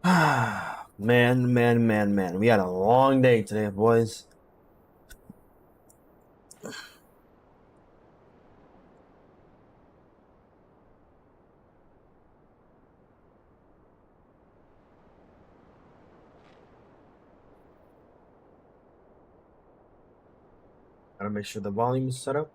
Man. We had a long day today, boys. Gotta make sure the volume is set up.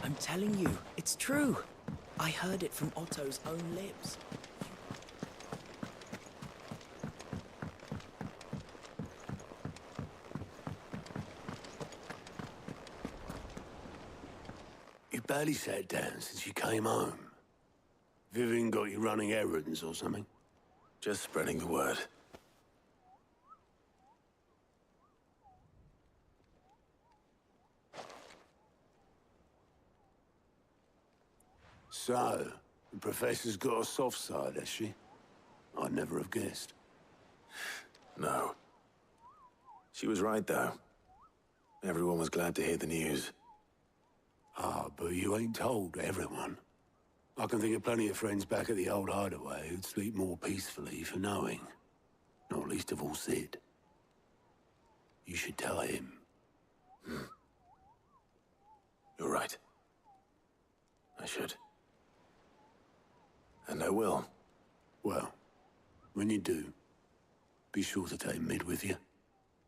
I'm telling you, it's true. I heard it from Otto's own lips. You barely sat down since you came home. Vivian got you running errands or something? Just spreading the word. So, the Professor's got a soft side, has she? I'd never have guessed. No. She was right, though. Everyone was glad to hear the news. Ah, but you ain't told everyone. I can think of plenty of friends back at the old hideaway who'd sleep more peacefully for knowing. Not least of all Sid. You should tell him. You're right. I should. And I will. Well, when you do, be sure to take Mid with you.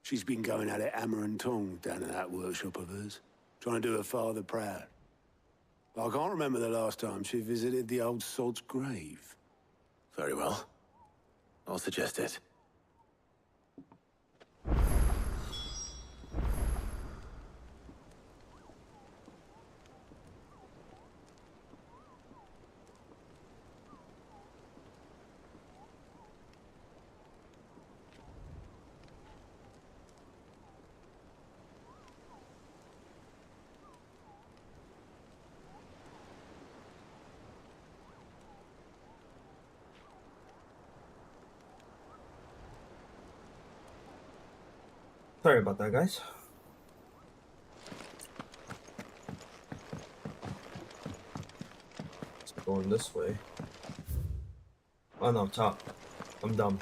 She's been going at it hammer and tongs down at that workshop of hers, trying to do her father proud. I can't remember the last time she visited the old sod's grave. Very well. I'll suggest it. Sorry about that, guys. It's going this way. Oh no, top. I'm dumb.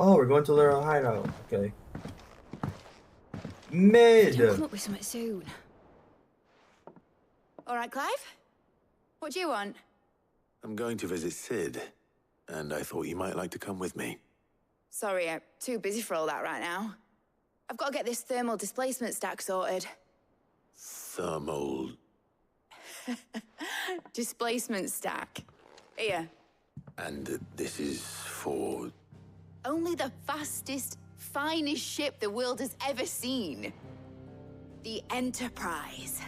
Oh, we're going to their hideout. Okay. Mid. Don't come up with something soon. All right, Clive. What do you want? I'm going to visit Sid, and I thought you might like to come with me. Sorry, I'm too busy for all that right now. I've got to get this thermal displacement stack sorted. Thermal... Displacement stack. Here. And this is for... Only the fastest, finest ship the world has ever seen. The Enterprise.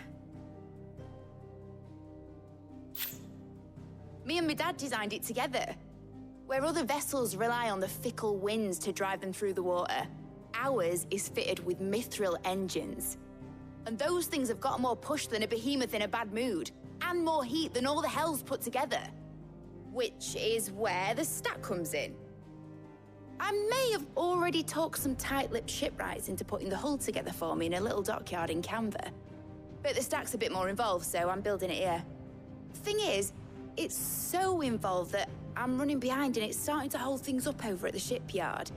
Me and my dad designed it together. Where other vessels rely on the fickle winds to drive them through the water, ours is fitted with mithril engines. And those things have got more push than a behemoth in a bad mood, and more heat than all the hells put together. Which is where the stack comes in. I may have already talked some tight-lipped shipwrights into putting the hull together for me in a little dockyard in Canva. But the stack's a bit more involved, so I'm building it here. Thing is, it's so involved that I'm running behind and it's starting to hold things up over at the shipyard.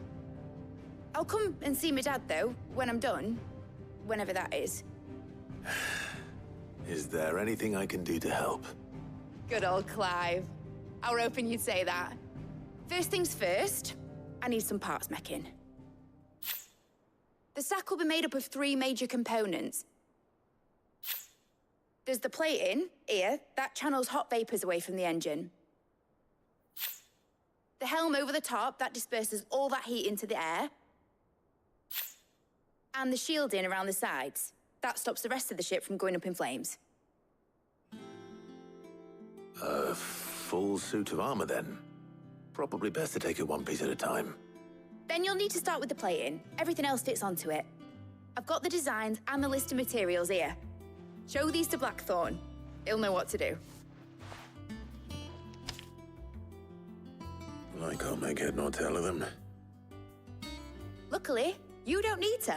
I'll come and see my dad, though, when I'm done. Whenever that is. Is there anything I can do to help? Good old Clive. I were hoping you'd say that. First things first, I need some parts meching. The sack will be made up of 3 major components. There's the plating, here, that channels hot vapors away from the engine. The helm over the top, that disperses all that heat into the air. And the shielding around the sides. That stops the rest of the ship from going up in flames. A full suit of armor, then. Probably best to take it one piece at a time. Then you'll need to start with the plating. Everything else fits onto it. I've got the designs and the list of materials here. Show these to Blackthorn. He'll know what to do. I can't make head nor tail of them. Luckily, you don't need to.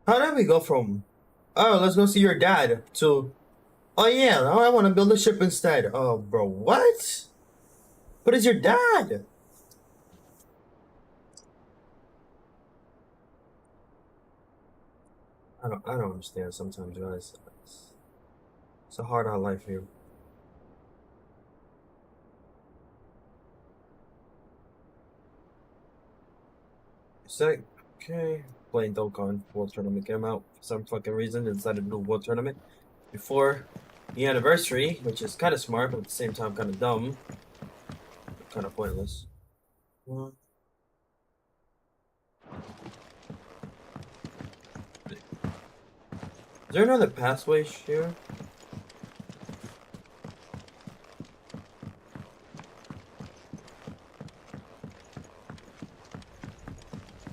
How did we go from, oh, let's go see your dad, to, oh yeah, now I want to build a ship instead. Oh, bro, what? What is your dad? I don't understand sometimes, guys. It's a hard on life here. Sick. Okay. Playing Dokkan World Tournament came out for some fucking reason. They decided to do World Tournament before the anniversary, which is kind of smart, but at the same time kind of dumb. Kind of pointless. What? Is there another pathway here?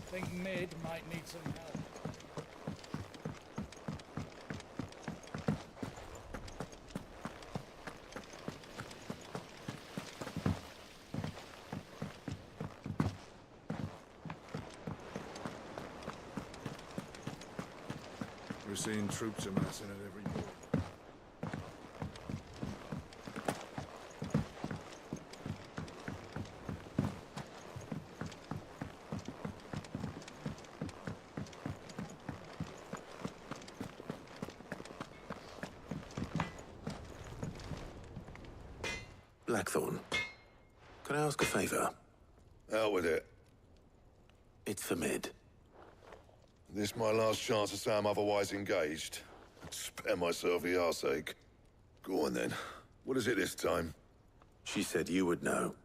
Think Mid might need some help. We're seeing troops amassing at every port. Blackthorn, can I ask a favor? Out with it. It's for Mid. This my last chance to say I'm otherwise engaged. Spare myself the arseache. Go on then. What is it this time? She said you would know.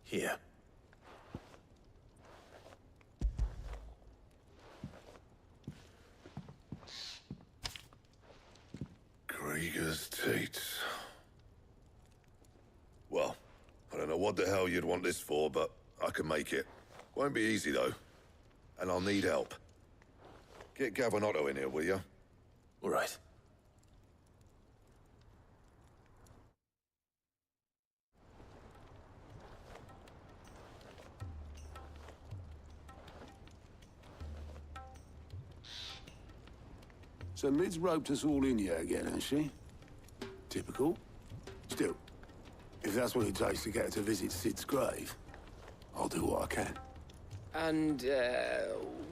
Here. Krieger's teats. Well, I don't know what the hell you'd want this for, but I can make it. Won't be easy, though. And I'll need help. Get Gavin in here, will you? All right. So Mid's roped us all in here again, has she? Typical. Still, if that's what it takes to get her to visit Sid's grave, I'll do what I can. And,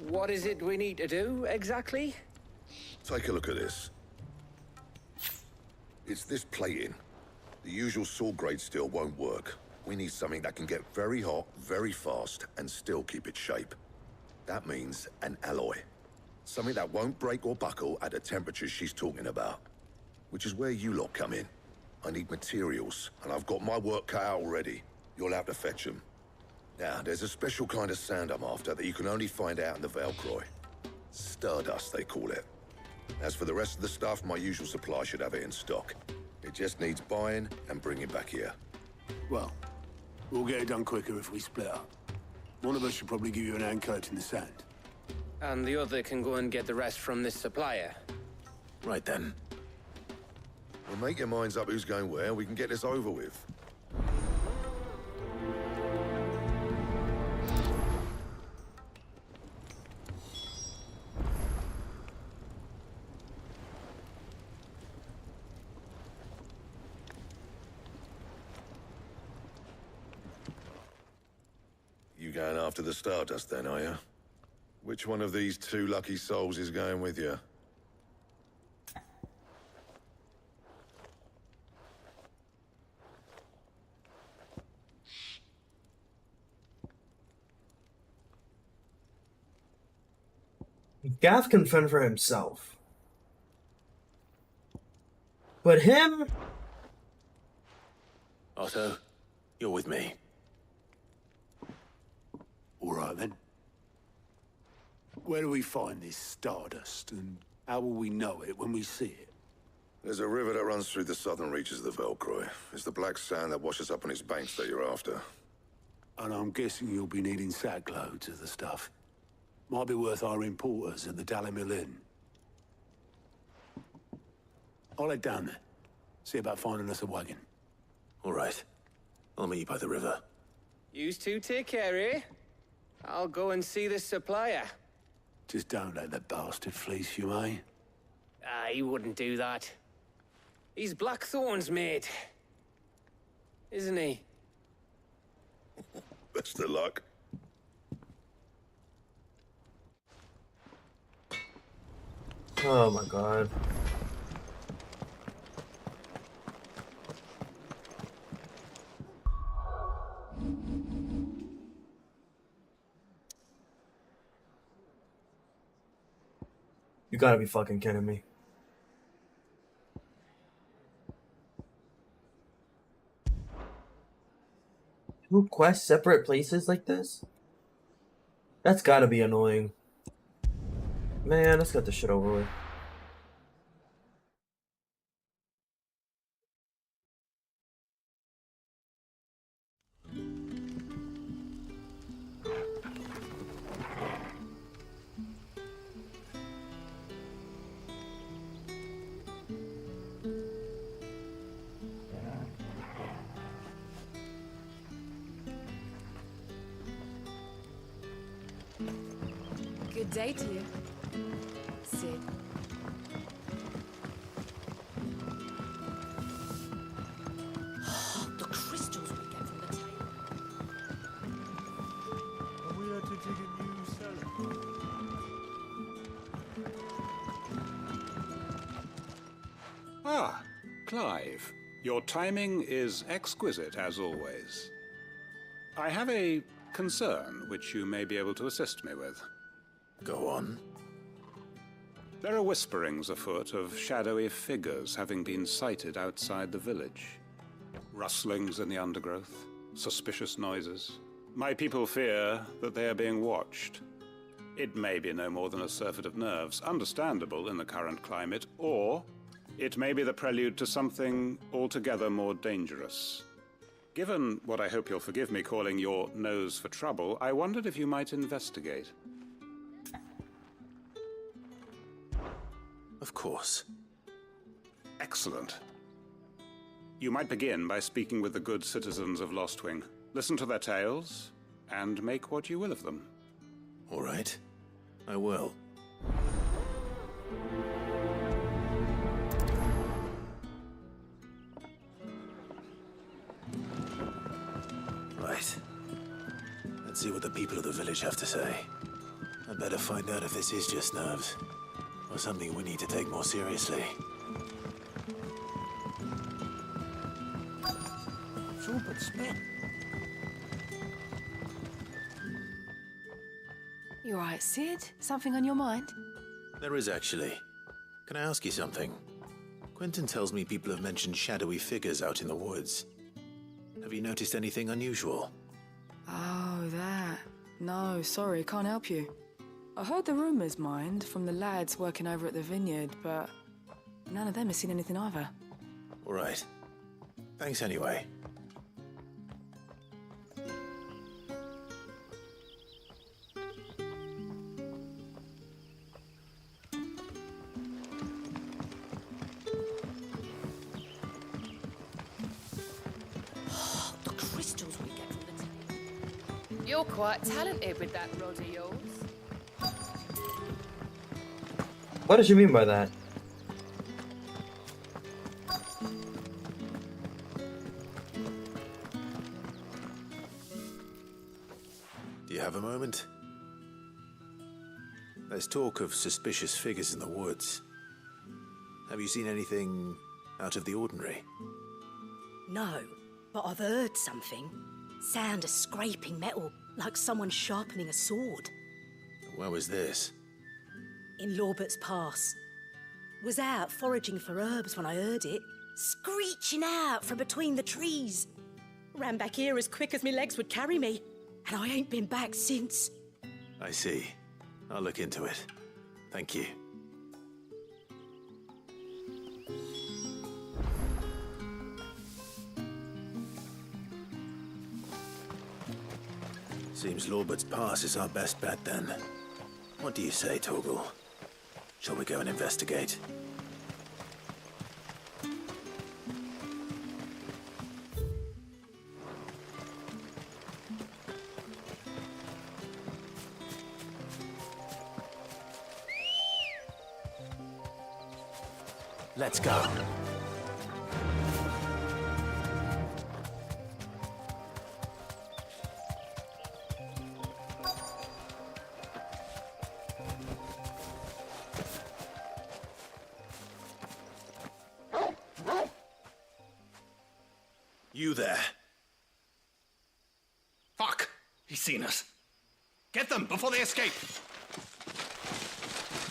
what is it we need to do, exactly? Take a look at this. It's this plating. The usual saw grade steel won't work. We need something that can get very hot, very fast, and still keep its shape. That means an alloy. Something that won't break or buckle at the temperatures she's talking about. Which is where you lot come in. I need materials, and I've got my work cut out already. You'll have to fetch them. Now, there's a special kind of sand I'm after that you can only find out in the Valcroy. Stardust, they call it. As for the rest of the stuff, my usual supply should have it in stock. It just needs buying and bringing back here. Well, we'll get it done quicker if we split up. One of us should probably give you an hand coating the sand. And the other can go and get the rest from this supplier. Right then. Well, make your minds up who's going where, we can get this over with. You going after the Stardust then, are you? Which one of these two lucky souls is going with you? Gav can fend for himself. But him? Otto, you're with me. All right, then. Where do we find this stardust, and how will we know it when we see it? There's a river that runs through the southern reaches of the Velcroy. It's the black sand that washes up on its banks that you're after. And I'm guessing you'll be needing sackloads of the stuff. Might be worth our importers at the Dalimil Inn. I'll head down there. See about finding us a wagon. All right. I'll meet you by the river. You two take care, eh? I'll go and see this supplier. Just don't let the bastard fleece you, eh? He wouldn't do that. He's Blackthorn's mate. Isn't he? Best of luck. Oh my god. You gotta be fucking kidding me. Two quests separate places like this? That's gotta be annoying. Man, let's get this shit over with. Good day to you, Sid. The crystals we get from the tail. Are we to dig a new cellar? Ah, Clive. Your timing is exquisite, as always. I have a concern which you may be able to assist me with. Go on. There are whisperings afoot of shadowy figures having been sighted outside the village. Rustlings in the undergrowth, suspicious noises. My people fear that they are being watched. It may be no more than a surfeit of nerves, understandable in the current climate, or it may be the prelude to something altogether more dangerous. Given what I hope you'll forgive me calling your nose for trouble, I wondered if you might investigate. Of course. Excellent. You might begin by speaking with the good citizens of Lostwing. Listen to their tales, and make what you will of them. All right. I will. Right. Let's see what the people of the village have to say. I'd better find out if this is just nerves, or something we need to take more seriously. Super spit. You alright, Sid? Something on your mind? There is actually. Can I ask you something? Quentin tells me people have mentioned shadowy figures out in the woods. Have you noticed anything unusual? Oh, that. No, sorry, can't help you. I heard the rumours, mind, from the lads working over at the vineyard, but none of them has seen anything either. All right. Thanks anyway. The crystals we get from the tail. You're quite talented with that rod of yours. What does she mean by that? Do you have a moment? There's talk of suspicious figures in the woods. Have you seen anything out of the ordinary? No, but I've heard something. Sound of scraping metal, like someone sharpening a sword. Where was this? In Lorbert's Pass. Was out foraging for herbs when I heard it, screeching out from between the trees. Ran back here as quick as my legs would carry me, and I ain't been back since. I see. I'll look into it. Thank you. Seems Lorbert's Pass is our best bet then. What do you say, Torgal? Shall we go and investigate? Let's go. You there? Fuck! He's seen us. Get them before they escape!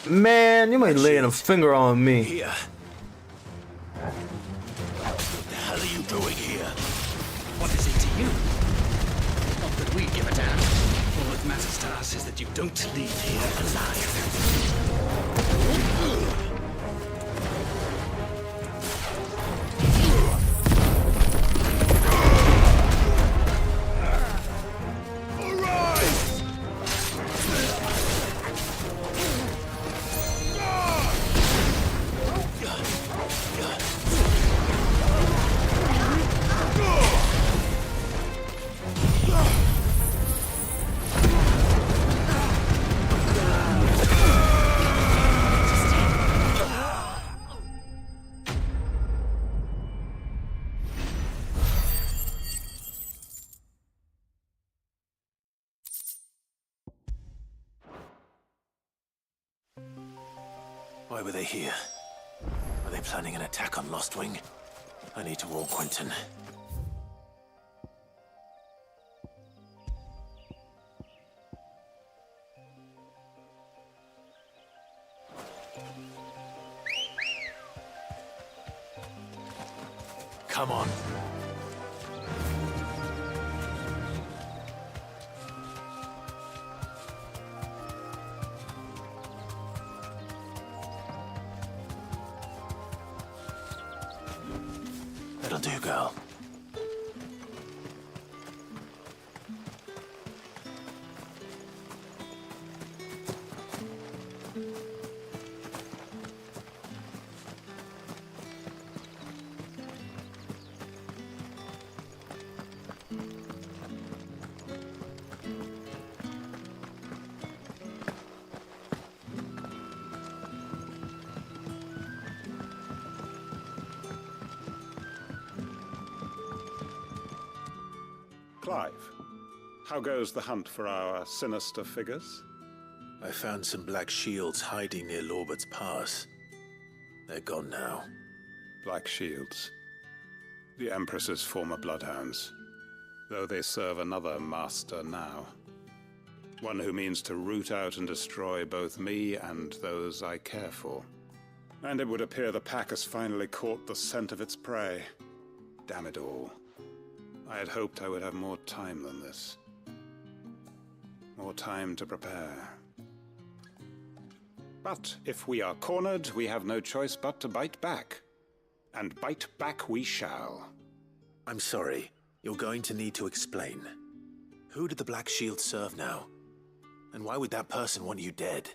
Man, you ain't laying a finger on me. Here. What the hell are you doing here? What is it to you? Not that we give a damn. All that matters to us is that you don't leave here alive. Why were they here? Are they planning an attack on Lostwing? I need to warn Quentin. Come on. That'll do, girl. Clive, how goes the hunt for our sinister figures? I found some black shields hiding near Lorbert's Pass. They're gone now. Black shields. The Empress's former bloodhounds, though they serve another master now. One who means to root out and destroy both me and those I care for. And it would appear the pack has finally caught the scent of its prey. Damn it all. I had hoped I would have more time than this. More time to prepare. But if we are cornered, we have no choice but to bite back. And bite back we shall. I'm sorry. You're going to need to explain. Who did the Black Shield serve now? And why would that person want you dead?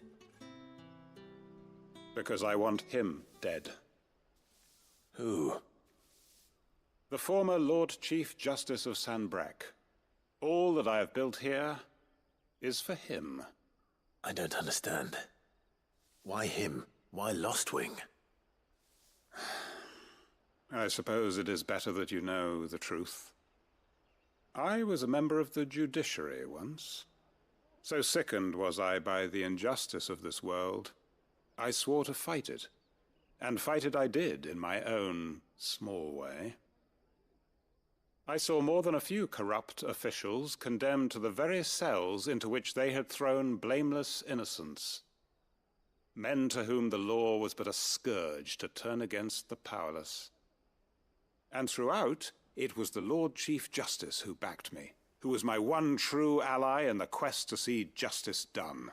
Because I want him dead. Who? The former Lord Chief Justice of Sanbreque. All that I have built here is for him. I don't understand. Why him? Why Lostwing? I suppose it is better that you know the truth. I was a member of the judiciary once. So sickened was I by the injustice of this world, I swore to fight it. And fight it I did in my own small way. I saw more than a few corrupt officials condemned to the very cells into which they had thrown blameless innocents. Men to whom the law was but a scourge to turn against the powerless. And throughout, it was the Lord Chief Justice who backed me, who was my one true ally in the quest to see justice done.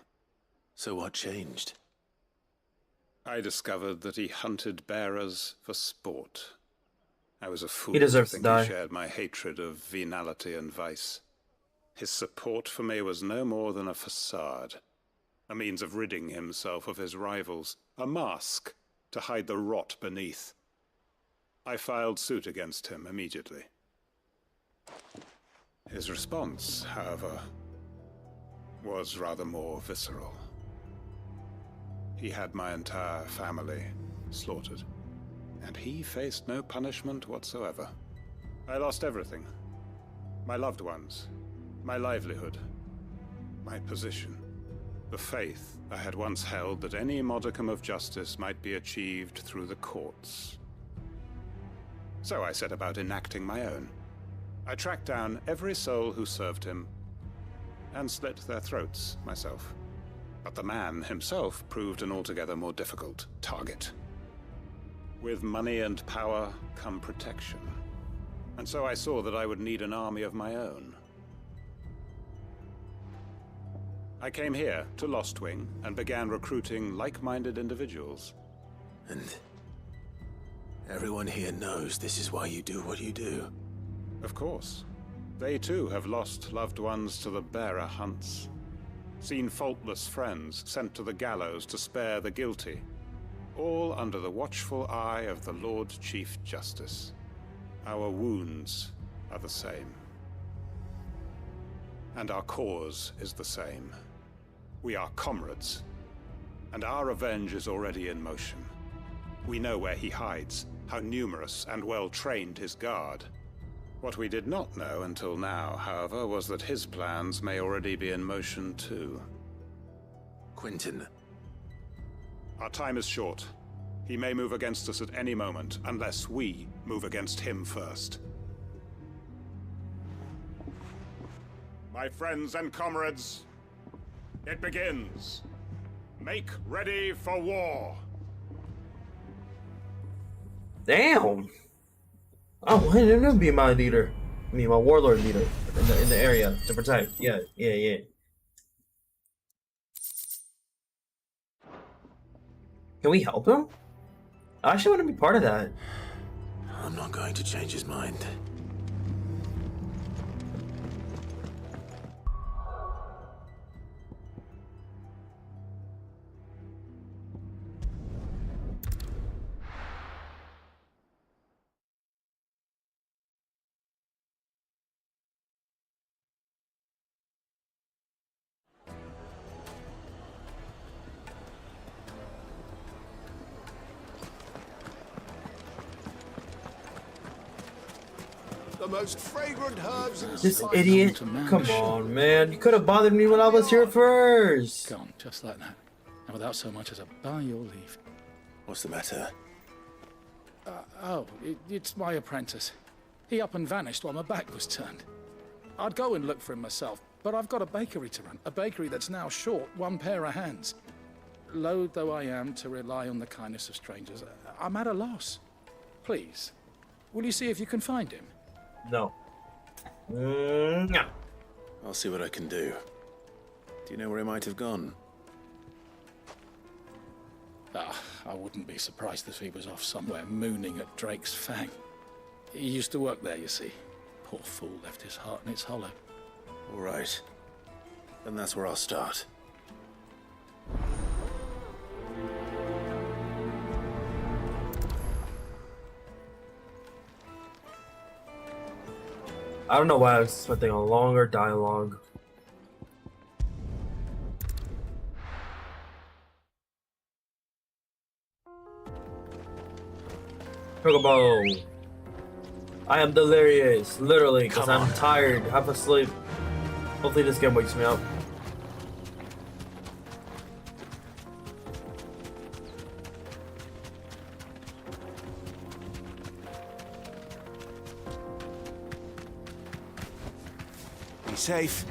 So what changed? I discovered that he hunted bearers for sport. I was a fool He deserves to to think die. he shared my hatred of venality and vice. His support for me was no more than a facade, a means of ridding himself of his rivals, a mask to hide the rot beneath. I filed suit against him immediately. His response, however, was rather more visceral. He had my entire family slaughtered, and he faced no punishment whatsoever. I lost everything. My loved ones, my livelihood, my position, the faith I had once held that any modicum of justice might be achieved through the courts. So I set about enacting my own. I tracked down every soul who served him, and slit their throats myself. But the man himself proved an altogether more difficult target. With money and power come protection. And so I saw that I would need an army of my own. I came here to Lostwing and began recruiting like-minded individuals. And everyone here knows this is why you do what you do. Of course. They too have lost loved ones to the bearer hunts. Seen faultless friends sent to the gallows to spare the guilty, all under the watchful eye of the Lord Chief Justice. Our wounds are the same. And our cause is the same. We are comrades, and our revenge is already in motion. We know where he hides, how numerous and well-trained his guard. What we did not know until now, however, was that his plans may already be in motion too. Quentin. Our time is short. He may move against us at any moment, unless we move against him first. My friends and comrades, it begins. Make ready for war. Damn. Oh, I didn't know be my leader. I mean, my warlord leader in the area to protect. Yeah. Can we help him? I actually want to be part of that. I'm not going to change his mind. The most fragrant herbs in This sight. idiot. Come on, man. You could have bothered me when I was here first. Gone, just like that. And without so much as a by your leave. What's the matter? It's my apprentice. He up and vanished while my back was turned. I'd go and look for him myself, but I've got a bakery to run. A bakery that's now short one pair of hands. Loath though I am to rely on the kindness of strangers, I'm at a loss. Please, will you see if you can find him? No. No. I'll see what I can do. Do you know where he might have gone? I wouldn't be surprised if he was off somewhere mooning at Drake's Fang. He used to work there, you see. Poor fool left his heart in its hollow. All right. Then that's where I'll start. I don't know why I was expecting a longer dialogue. Chocobo. I am delirious, literally, because I'm tired, half asleep. Hopefully this game wakes me up. Be safe.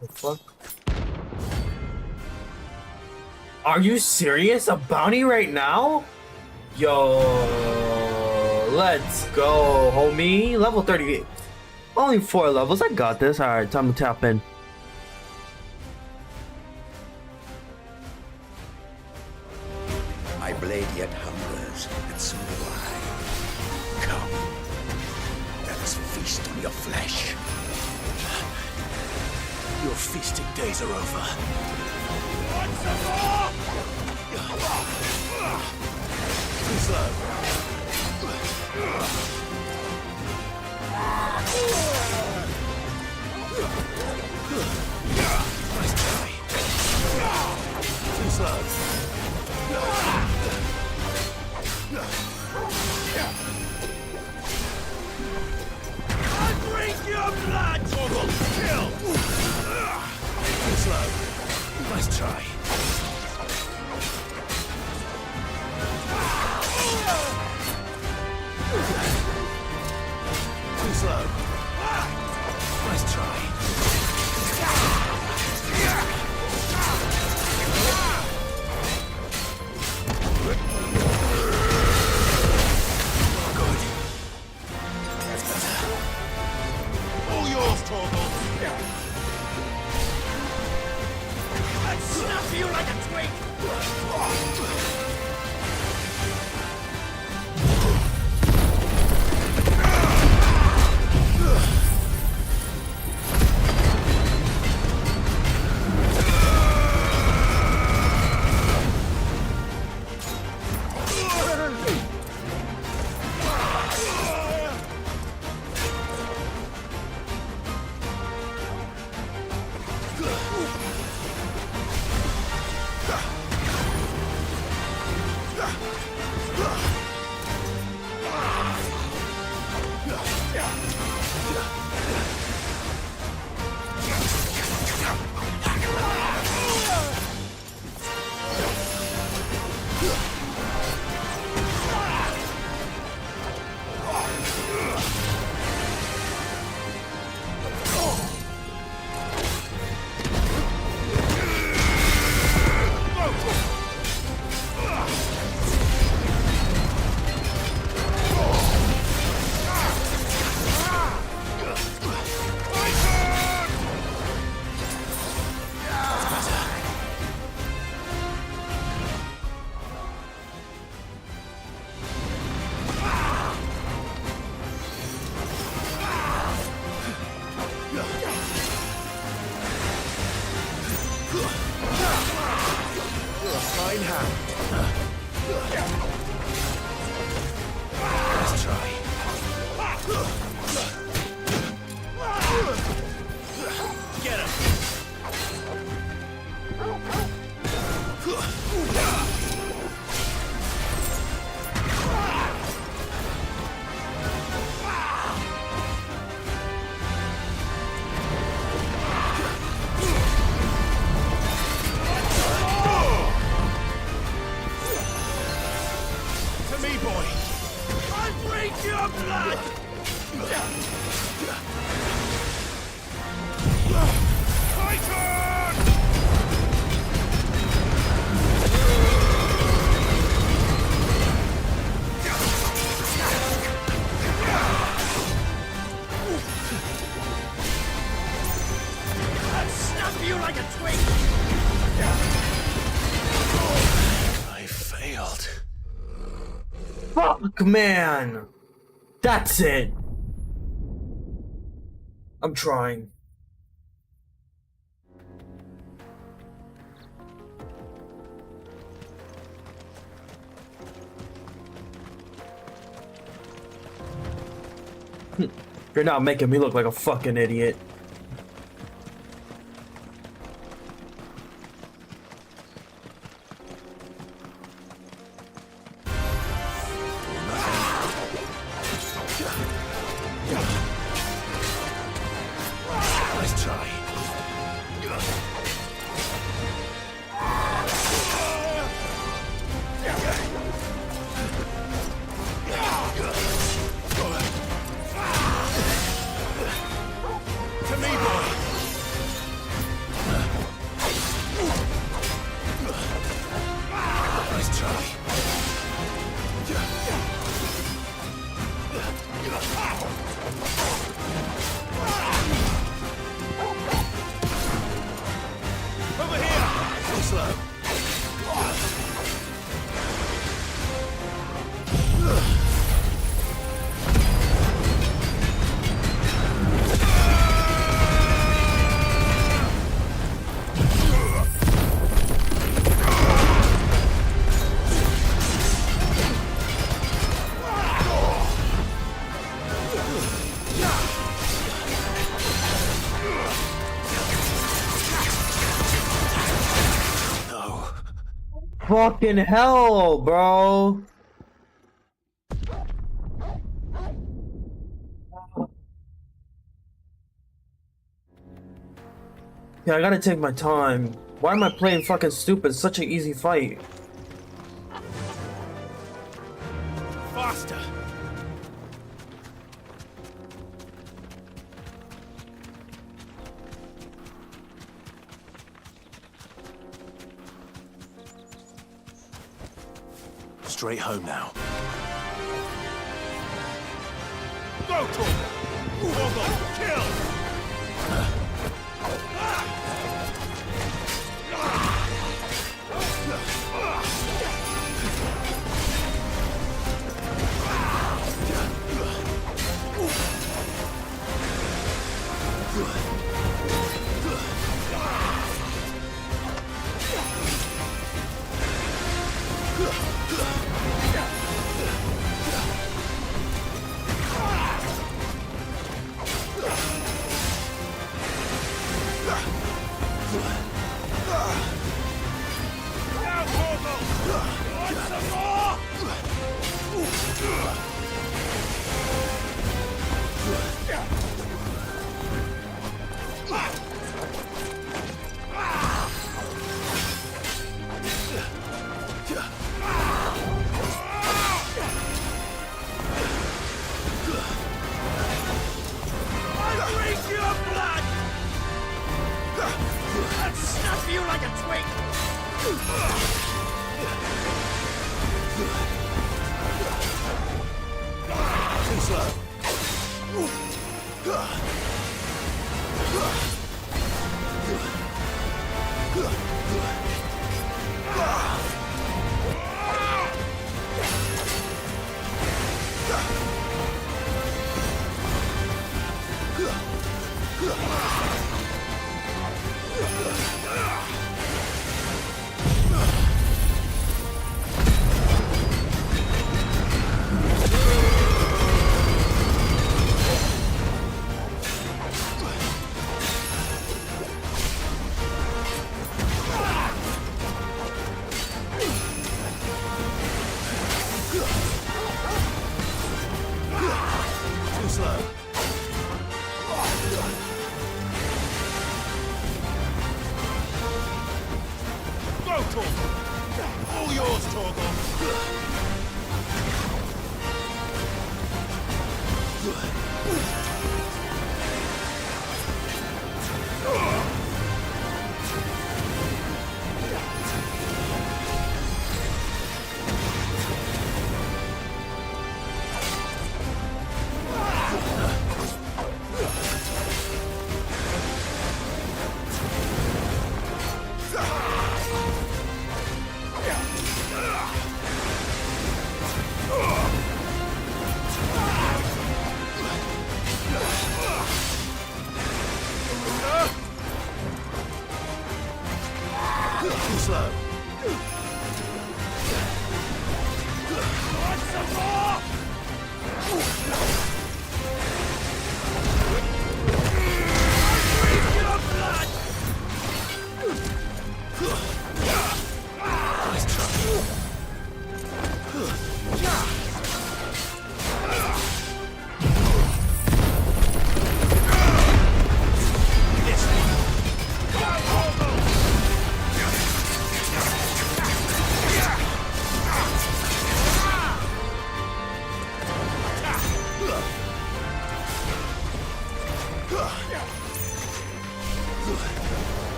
The fuck? Are you serious? A bounty right now? Yo, let's go, homie. Level 38. Only 4 levels. I got this. All right, time to tap in. My blade yet hungers, and so do I. Come, let us feast on your flesh. Your feasting days are over. Want some more? Too slow. Nice try. Too slow. I'll drink your blood! Toggle, kill! Too slow. Nice try. Too slow. Nice try. Good. That's better. All yours, Torgal! I'd snap you like a twig! Fine hand. Let's try. Get him. To me, boy. I'll drink your blood! My turn! I'll snap you like a twig! I failed. Fuck, man. That's it. I'm trying. You're not making me look like a fucking idiot. Nice try. Fucking hell, bro. Yeah, I gotta take my time. Why am I playing fucking stupid? It's such an easy fight. Faster! Straight home now. Go, Torgal! Torgal, kill!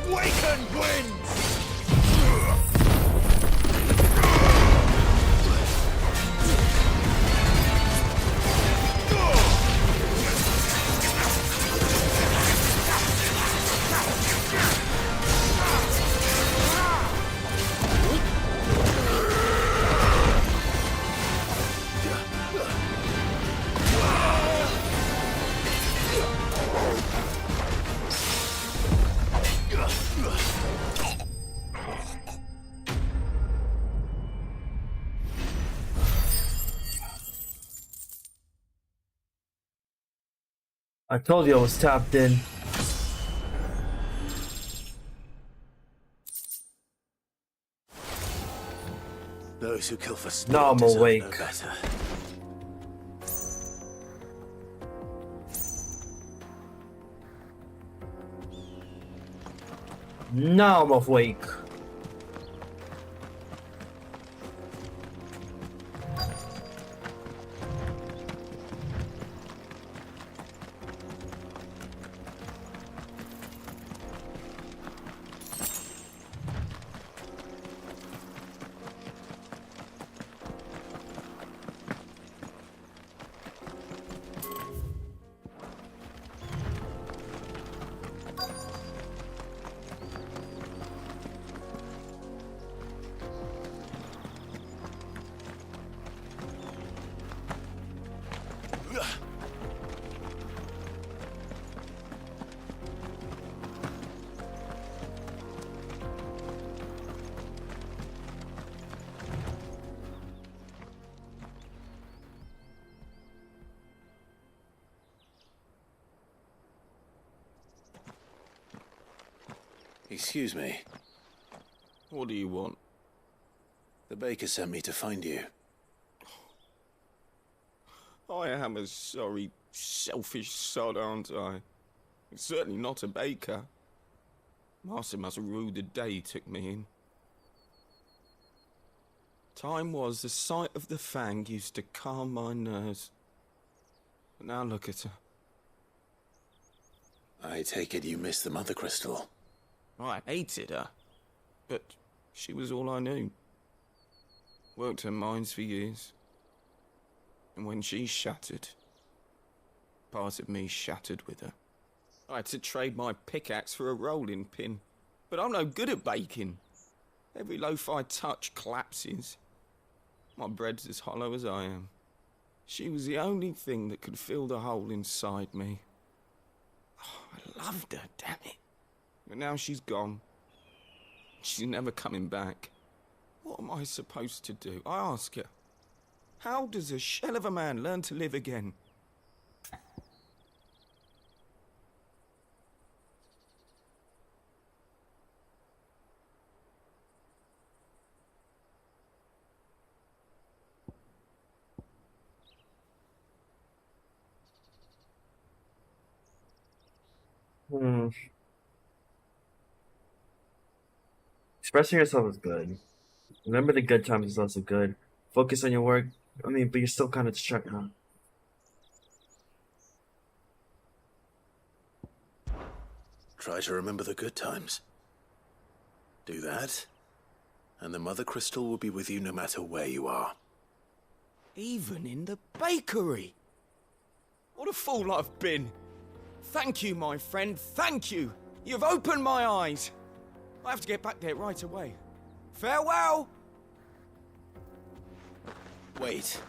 Waken winds! I told you I was tapped in. Those who kill for sport Now I'm deserve awake. no better. Now I'm awake. Excuse me. What do you want? The baker sent me to find you. I am a sorry, selfish sod, aren't I? I'm certainly not a baker. Master must have ruled the day he took me in. Time was the sight of the fang used to calm my nerves. But now look at her. I take it you missed the Mother Crystal. I hated her, but she was all I knew. Worked her mines for years. And when she shattered, part of me shattered with her. I had to trade my pickaxe for a rolling pin, but I'm no good at baking. Every loaf I touch collapses. My bread's as hollow as I am. She was the only thing that could fill the hole inside me. Oh, I loved her, damn it. But now she's gone. She's never coming back. What am I supposed to do? I ask her. How does a shell of a man learn to live again? Expressing yourself is good. Remember the good times is also good. Focus on your work. I mean, but you're still kind of distracted, huh? Try to remember the good times. Do that, and the Mother Crystal will be with you no matter where you are. Even in the bakery. What a fool I've been. Thank you, my friend, thank you. You've opened my eyes. I have to get back there right away. Farewell! Wait.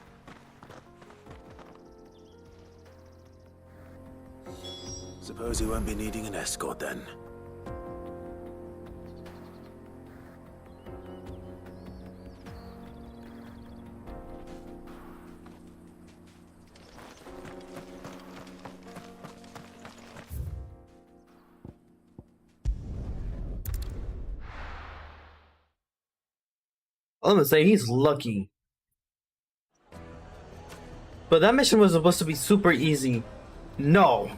Suppose you won't be needing an escort then. I'm gonna say he's lucky. But that mission was supposed to be super easy. No.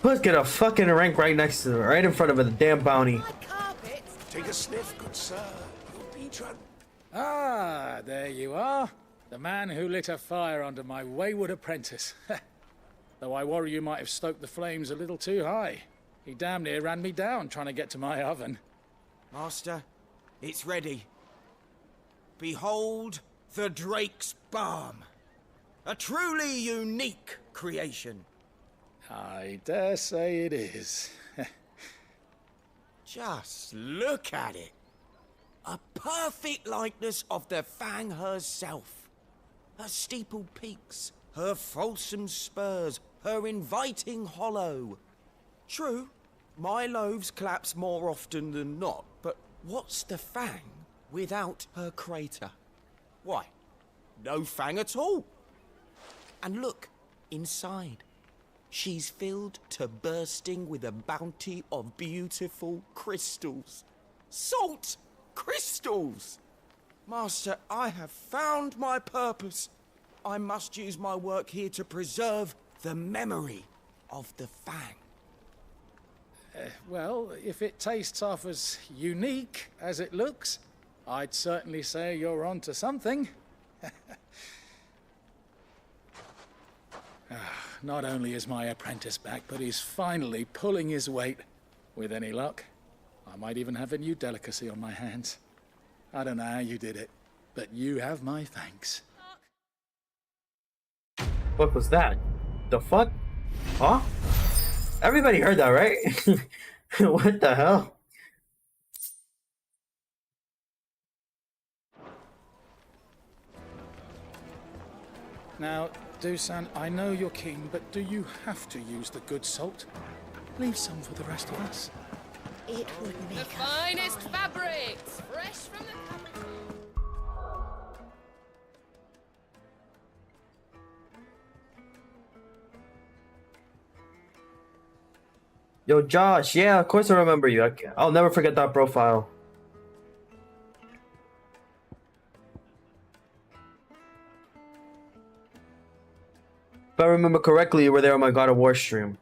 Let's get a fucking rank right next to it, right in front of the damn bounty. Take a sniff, good sir. You'll be trying. Ah, there you are. The man who lit a fire under my wayward apprentice. Though I worry you might have stoked the flames a little too high. He damn near ran me down trying to get to my oven. Master, it's ready. Behold the Drake's Balm. A truly unique creation. I dare say it is. Just look at it. A perfect likeness of the Fang herself. Her steepled peaks, her fulsome spurs, her inviting hollow. True, my loaves collapse more often than not, but what's the Fang without her crater? Why, no Fang at all. And look, inside. She's filled to bursting with a bounty of beautiful crystals. Salt crystals! Master, I have found my purpose. I must use my work here to preserve the memory of the Fang. Well, if it tastes half as unique as it looks, I'd certainly say you're onto something. Not only is my apprentice back, but he's finally pulling his weight. With any luck, I might even have a new delicacy on my hands. I don't know how you did it, but you have my thanks. What was that? The fuck? Huh? Everybody heard that, right? What the hell? Now, Dusan, I know you're keen, but do you have to use the good salt? Leave some for the rest of us. It would make The finest fabrics, fresh from the capital. Yo, Josh, yeah, of course I remember you. I'll never forget that profile. If I remember correctly, you were there on my God of War stream.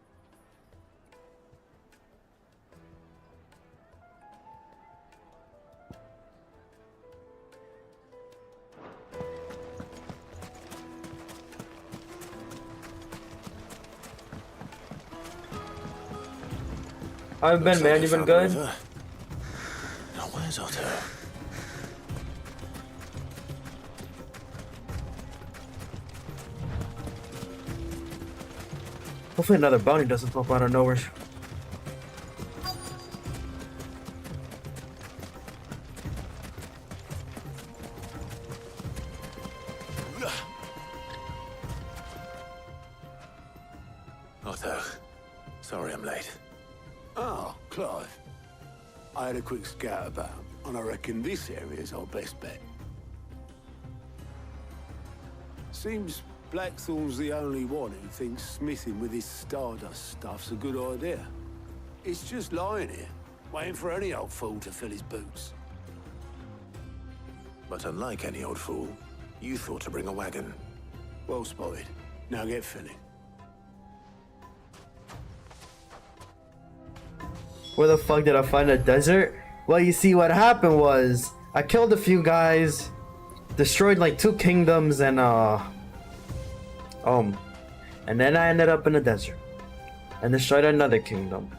How have you been, man? You been good? Now where's Otto? Hopefully another bounty doesn't pop out of nowhere. Otto, sorry I'm late. Oh, Clive. I had a quick scout about, and I reckon this area's our best bet. Seems Blackthorn's the only one who thinks smithing with his Stardust stuff's a good idea. It's just lying here, waiting for any old fool to fill his boots. But unlike any old fool, you thought to bring a wagon. Well spotted. Now get filling. Where the fuck did I find a desert? Well, you see, what happened was I killed a few guys, destroyed like 2 kingdoms, and then I ended up in a desert and destroyed another kingdom.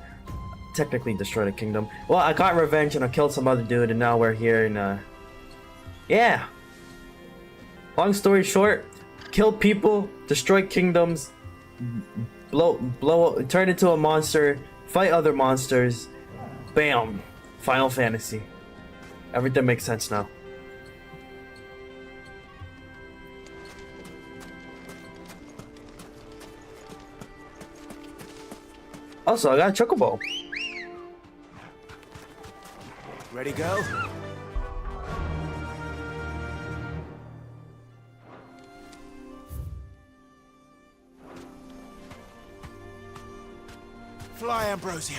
Technically destroyed a kingdom. Well, I got revenge and I killed some other dude, and now we're here in yeah. Long story short, killed people, destroyed kingdoms, turn into a monster, fight other monsters. Bam. Final Fantasy. Everything makes sense now. Also, I got a chocobo. Ready, go? Fly, Ambrosia.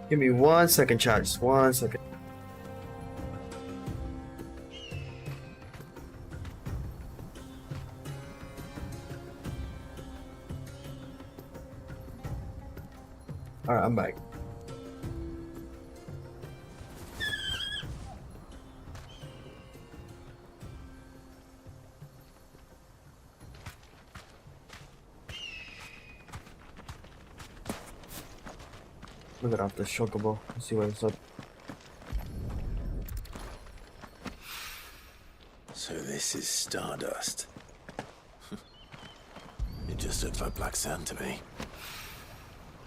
Give me 1 second, chat. Just 1 second. Alright, I'm back. Look at off the chocobo. Let's see what it's up. So this is stardust. It just looks like black sand to me.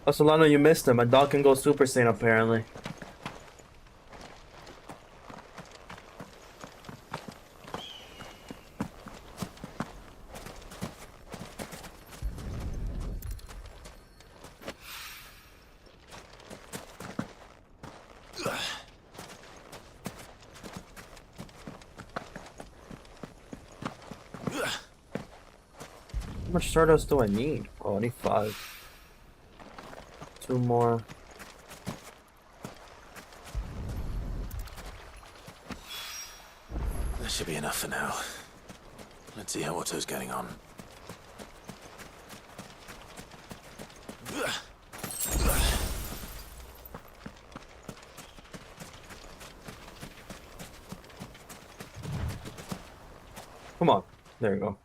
Oh, Solano, you missed him. My dog can go Super Saiyan, apparently. How much stardust do I need? Oh, I need 5. 2 more. That should be enough for now. Let's see how Otto's getting on. Come on. There you go.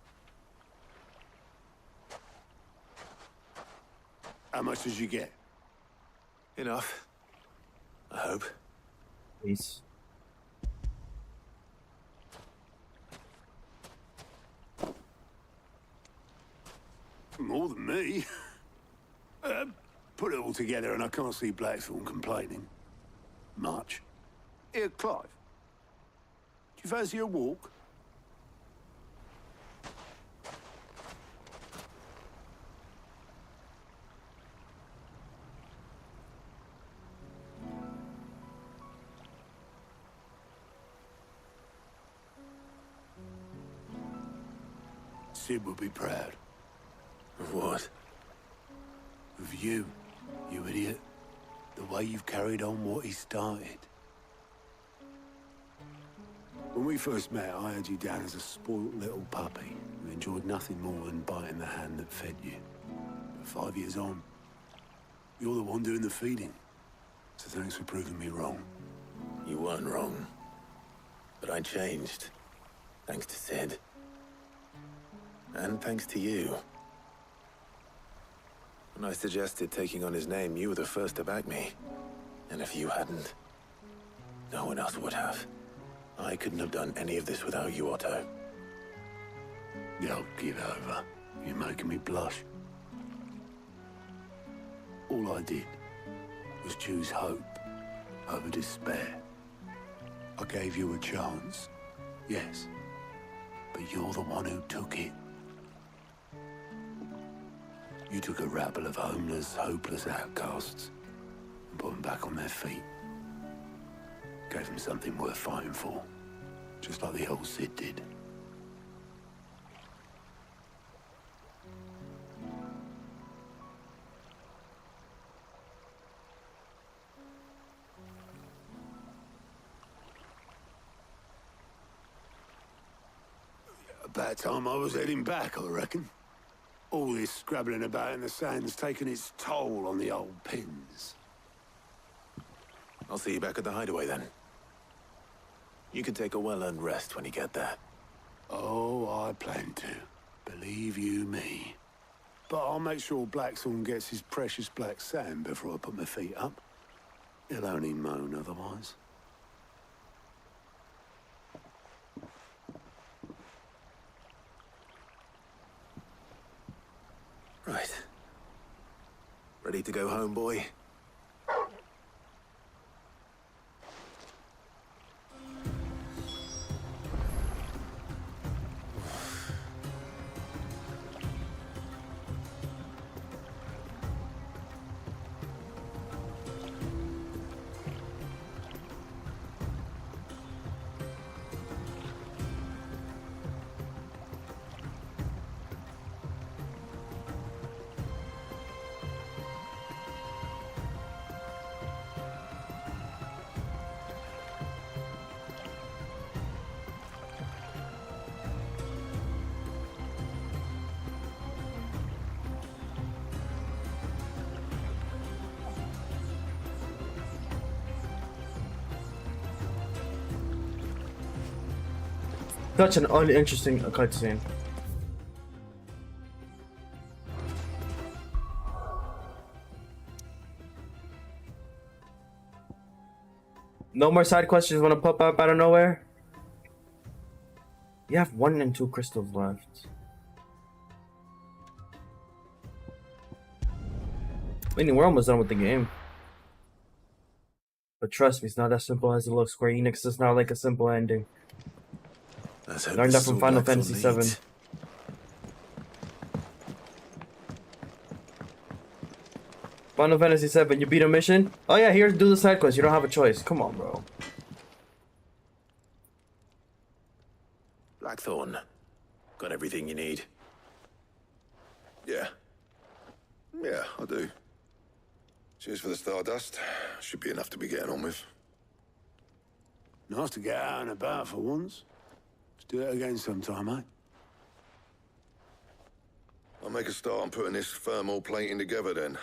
How much did you get? Enough. I hope. Peace. More than me. Put it all together and I can't see Blackthorn complaining. Much. Here, Clive. Do you fancy a walk? Sid will be proud. Of what? Of you, you idiot. The way you've carried on what he started. When we first met, I had you down as a spoilt little puppy who enjoyed nothing more than biting the hand that fed you. But 5 years on, you're the one doing the feeding. So thanks for proving me wrong. You weren't wrong. But I changed. Thanks to Sid. And thanks to you. When I suggested taking on his name, you were the first to back me. And if you hadn't, no one else would have. I couldn't have done any of this without you, Otto. Yo, give over. You're making me blush. All I did was choose hope over despair. I gave you a chance, yes, but you're the one who took it. You took a rabble of homeless, hopeless outcasts and put them back on their feet. Gave them something worth fighting for, just like the old Sid did. About time I was heading back, I reckon. All this scrabbling about in the sand's taken its toll on the old pins. I'll see you back at the hideaway then. You can take a well-earned rest when you get there. Oh, I plan to. Believe you me. But I'll make sure Blackthorn gets his precious black sand before I put my feet up. He'll only moan otherwise. Right. Ready to go home, boy? Such an uninteresting cutscene. No more side questions want to pop up out of nowhere? You have 1 and 2 crystals left. Meaning we're almost done with the game. But trust me, it's not as simple as it looks. Square Enix is not like a simple ending. Learned that from Final Fantasy VII. Final Fantasy VII, you beat a mission? Oh yeah, here, do the side quest. You don't have a choice. Come on, bro. Blackthorn, got everything you need? Yeah. Yeah, I do. Cheers for the Stardust. Should be enough to be getting on with. Nice to get out and about for once. Let's do it again sometime, eh? I'll make a start on putting this thermal plating together then.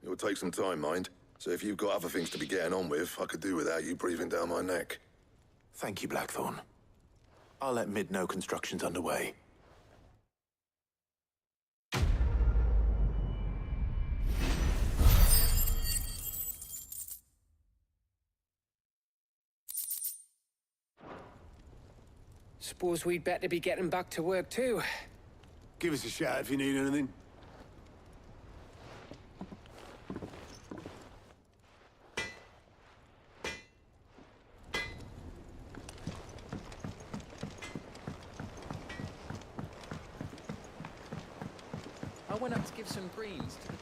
It will take some time, mind. So if you've got other things to be getting on with, I could do without you breathing down my neck. Thank you, Blackthorn. I'll let Mid know construction's underway. Suppose we'd better be getting back to work too. Give us a shout if you need anything. I went up to give some greens to the...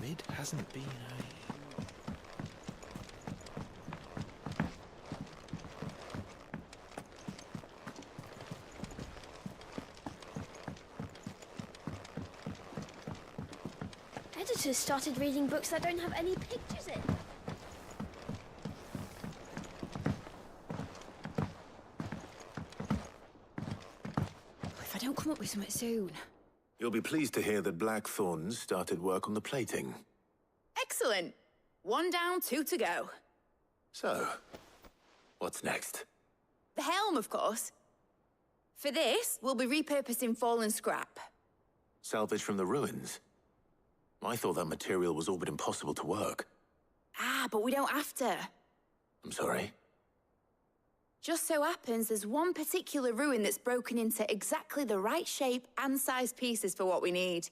Mid hasn't been a... Editors started reading books that don't have any pictures in. If I don't come up with something soon. You'll be pleased to hear that Blackthorn's started work on the plating. Excellent. 1 down, 2 to go. So, what's next? The helm, of course. For this, we'll be repurposing fallen scrap. Salvage from the ruins? I thought that material was all but impossible to work. Ah, but we don't have to. I'm sorry? Just so happens there's one particular ruin that's broken into exactly the right shape and size pieces for what we need.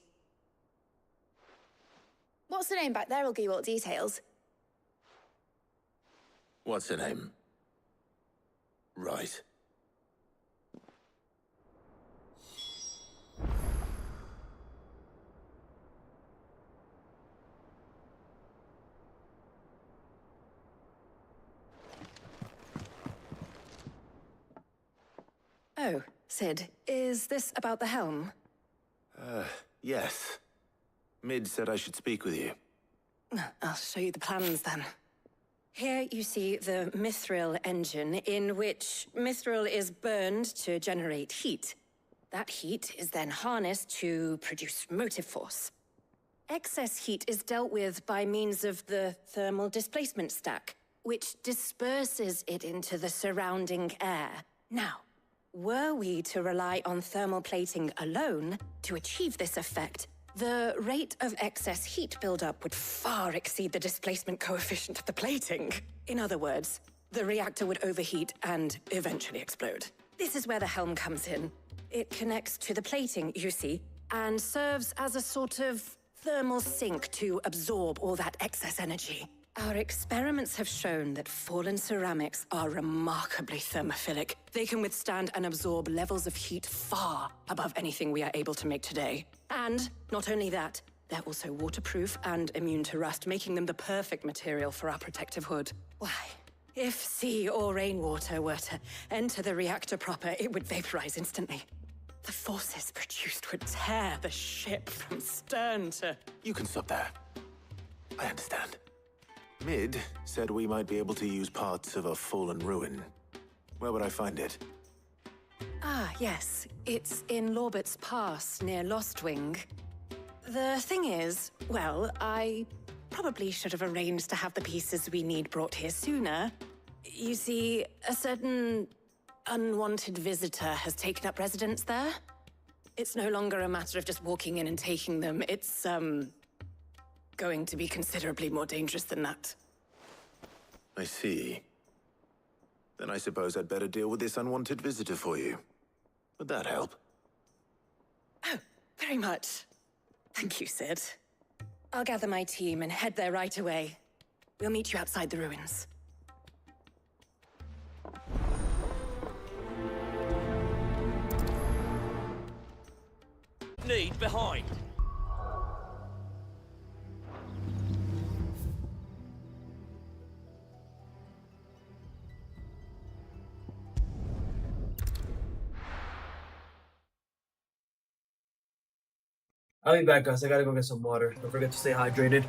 What's the name back there? I'll give you all the details. What's her name? Right. Oh, Sid, is this about the helm? Yes. Mid said I should speak with you. I'll show you the plans then. Here you see the mithril engine, in which mithril is burned to generate heat. That heat is then harnessed to produce motive force. Excess heat is dealt with by means of the thermal displacement stack, which disperses it into the surrounding air. Now, were we to rely on thermal plating alone to achieve this effect, the rate of excess heat buildup would far exceed the displacement coefficient of the plating. In other words, the reactor would overheat and eventually explode. This is where the helm comes in. It connects to the plating, you see, and serves as a sort of thermal sink to absorb all that excess energy. Our experiments have shown that fallen ceramics are remarkably thermophilic. They can withstand and absorb levels of heat far above anything we are able to make today. And not only that, they're also waterproof and immune to rust, making them the perfect material for our protective hood. Why, if sea or rainwater were to enter the reactor proper, it would vaporize instantly. The forces produced would tear the ship from stern to... You can stop there. I understand. Mid said we might be able to use parts of a fallen ruin. Where would I find it? Ah, yes. It's in Lorbert's Pass, near Lostwing. The thing is, well, I probably should have arranged to have the pieces we need brought here sooner. You see, a certain unwanted visitor has taken up residence there. It's no longer a matter of just walking in and taking them. It's, going to be considerably more dangerous than that. I see. Then I suppose I'd better deal with this unwanted visitor for you. Would that help? Oh, very much. Thank you, Sid. I'll gather my team and head there right away. We'll meet you outside the ruins. Need behind. I'll be back, guys. I gotta go get some water. Don't forget to stay hydrated.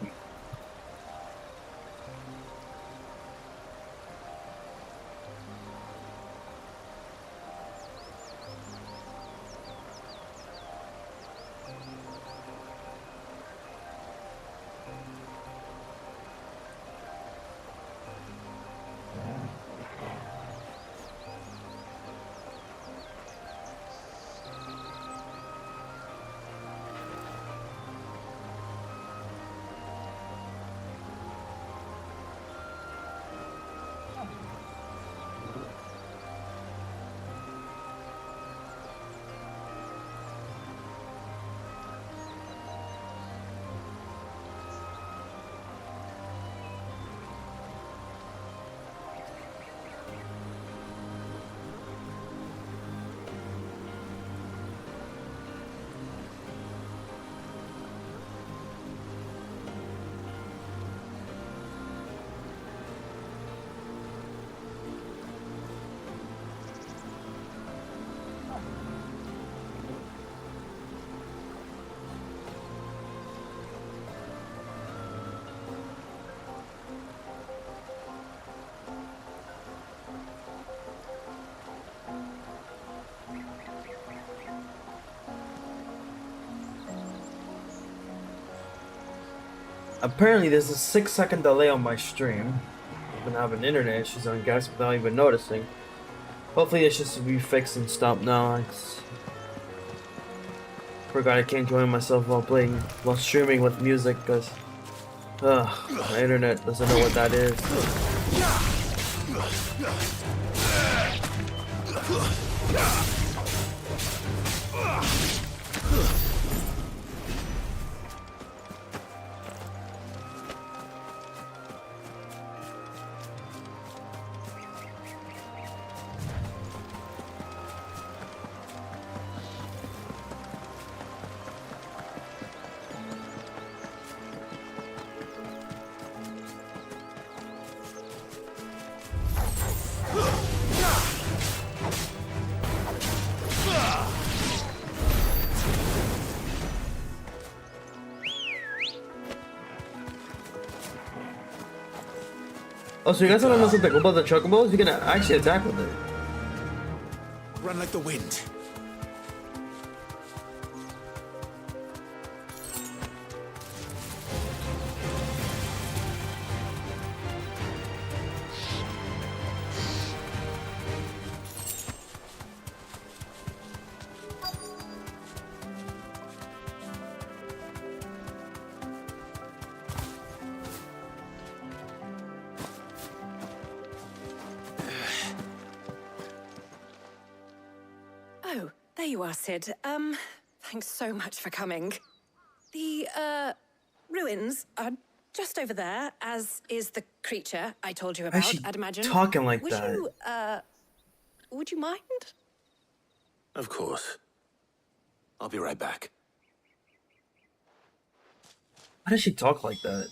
Apparently there's a 6-second delay on my stream. I've been having internet issues on guys without even noticing. Hopefully it's just to be fixed and stopped now. I forgot I can't join myself while streaming with music because my internet doesn't know what that is. Oh, so you guys don't know something about the chocobos? You can actually attack with it. Run like the wind. Oh, there you are, Sid. Thanks so much for coming. The, ruins are just over there, as is the creature I told you about, I'd imagine. Talking like would that. Would you mind? Of course. I'll be right back. Why does she talk like that?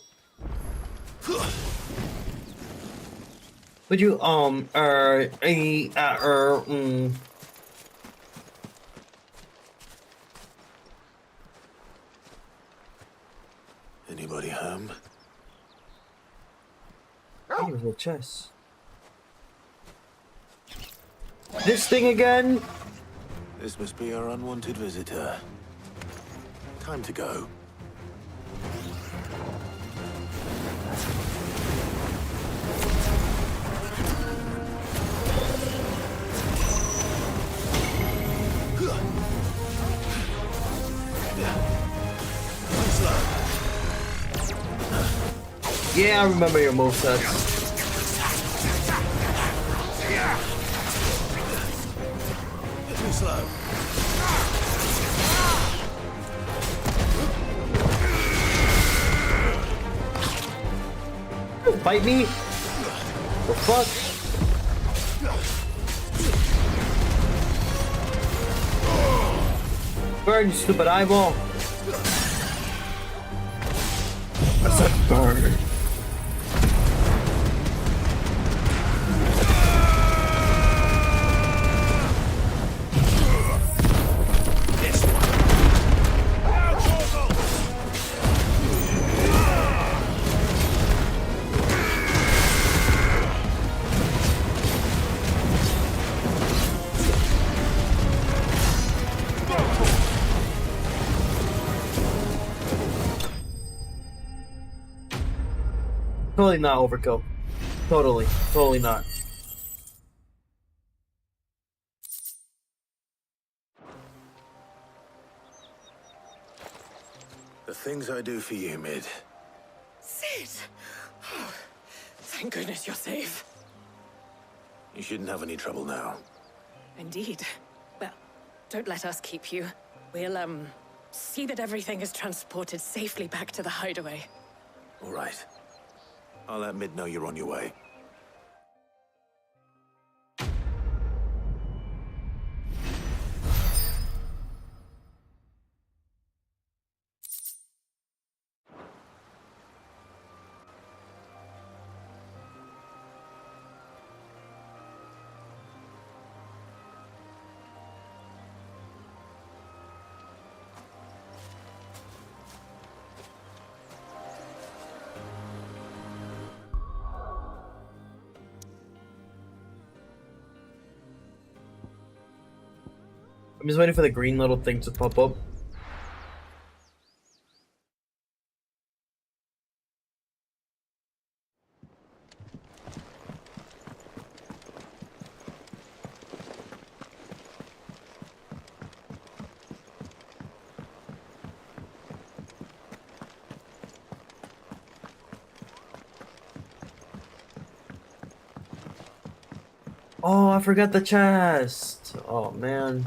Would you, Anybody home? Oh, there's no chest. This thing again? This must be our unwanted visitor. Time to go. Yeah, I remember your movesets. Too slow. Bite me? The fuck? Burn, you stupid eyeball. I said burn. Totally not overkill. Totally not. The things I do for you, Mid. Sid! Oh, thank goodness you're safe. You shouldn't have any trouble now. Indeed. Well, don't let us keep you. We'll, see that everything is transported safely back to the hideaway. All right. I'll let Mid know you're on your way. I'm just waiting for the green little thing to pop up. Oh, I forgot the chest. Oh, man.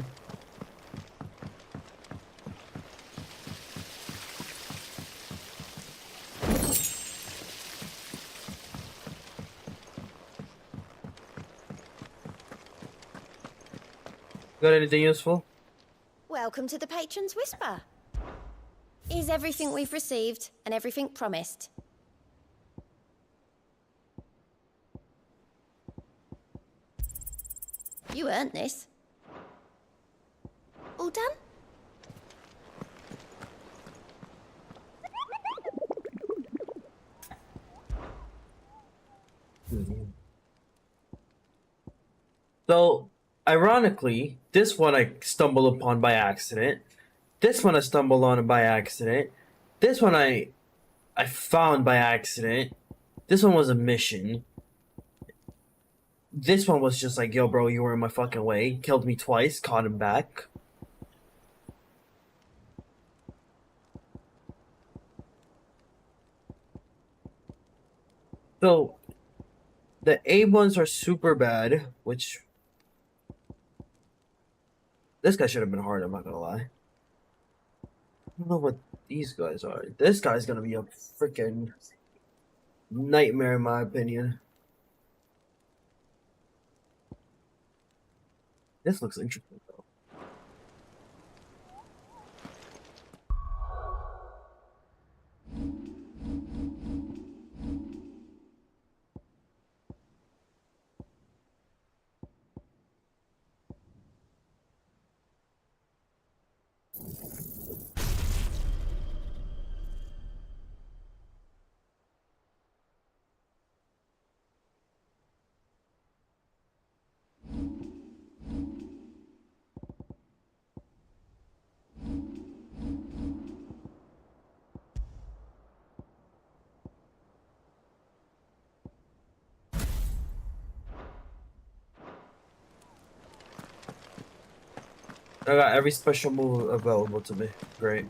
Got anything useful? Welcome to the Patron's Whisper. Is everything we've received and everything promised? You earned this. All done? So, ironically, this one I stumbled upon by accident. This one I stumbled on by accident. This one I found by accident. This one was a mission. This one was just like, yo, bro, you were in my fucking way. Killed me twice, caught him back. So, the A ones are super bad, which... This guy should have been hard, I'm not gonna lie. I don't know what these guys are. This guy's gonna be a freaking nightmare in my opinion. This looks interesting though. I got every special move available to me. Great.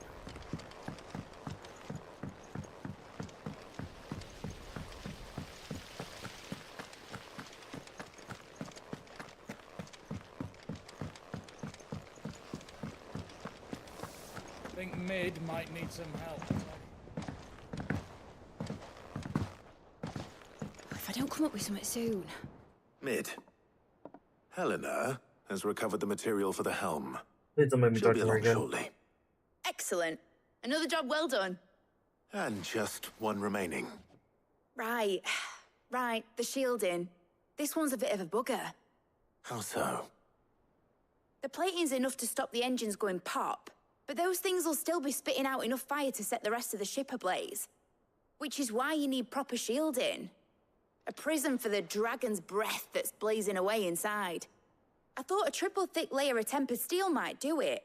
I think Mid might need some help. If I don't come up with something soon. Mid. Helena has recovered the material for the helm. Please don't make me She'll talk be to her along again. shortly. Excellent. Another job well done. And just one remaining. Right. Right, the shielding. This one's a bit of a bugger. How so? The plating's enough to stop the engines going pop, but those things will still be spitting out enough fire to set the rest of the ship ablaze. Which is why you need proper shielding. A prison for the dragon's breath that's blazing away inside. I thought a triple thick layer of tempered steel might do it.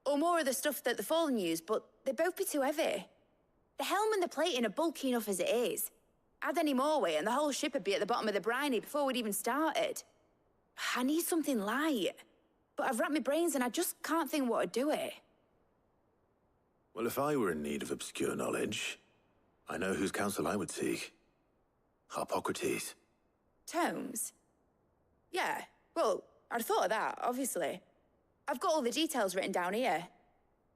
Or more of the stuff that the Fallen use, but they'd both be too heavy. The helm and the plating are bulky enough as it is. Add any more weight and the whole ship would be at the bottom of the briny before we'd even started. I need something light. But I've racked my brains and I just can't think what would do it. Well, if I were in need of obscure knowledge, I know whose counsel I would seek. Harpocrates. Tomes? Yeah, well, I'd thought of that, obviously. I've got all the details written down here.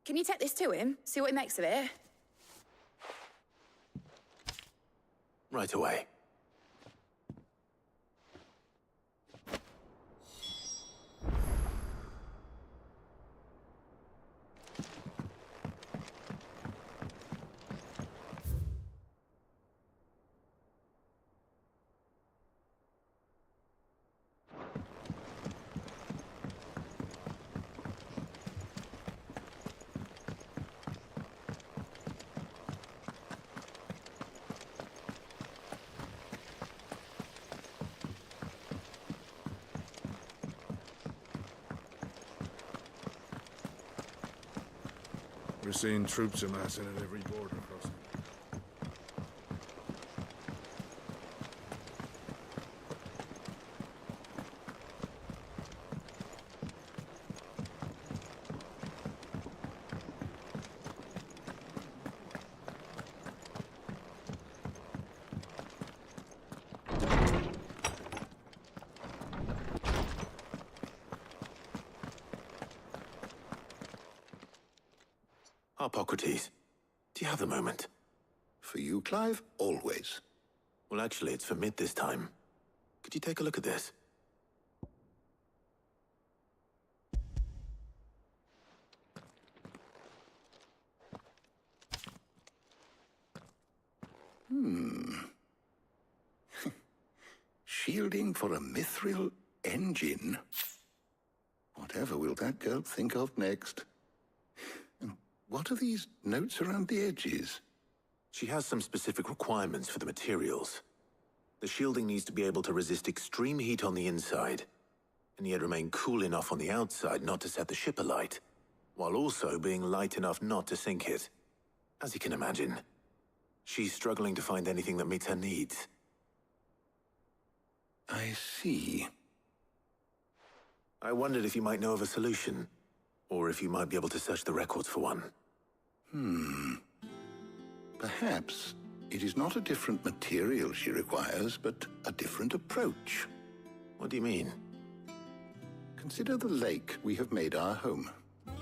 Can you take this to him, see what he makes of it? Right away. We're seeing troops amassing at every border crossing. Harpocrates, do you have a moment? For you, Clive? Always. Well, actually, it's for Mid this time. Could you take a look at this? Shielding for a mithril engine? Whatever will that girl think of next? And what are these notes around the edges? She has some specific requirements for the materials. The shielding needs to be able to resist extreme heat on the inside, and yet remain cool enough on the outside not to set the ship alight, while also being light enough not to sink it. As you can imagine, she's struggling to find anything that meets her needs. I see. I wondered if you might know of a solution, or if you might be able to search the records for one. Perhaps it is not a different material she requires, but a different approach. What do you mean? Consider the lake we have made our home.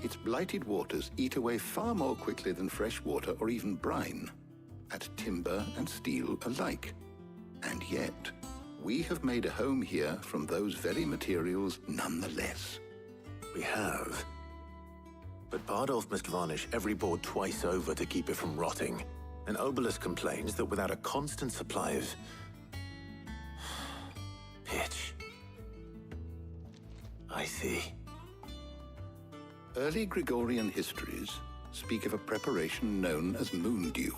Its blighted waters eat away far more quickly than fresh water or even brine, at timber and steel alike. And yet, we have made a home here from those very materials nonetheless. We have. But Bardolph must varnish every board twice over to keep it from rotting. And Obelus complains that without a constant supply of pitch. I see. Early Gregorian histories speak of a preparation known as moon dew.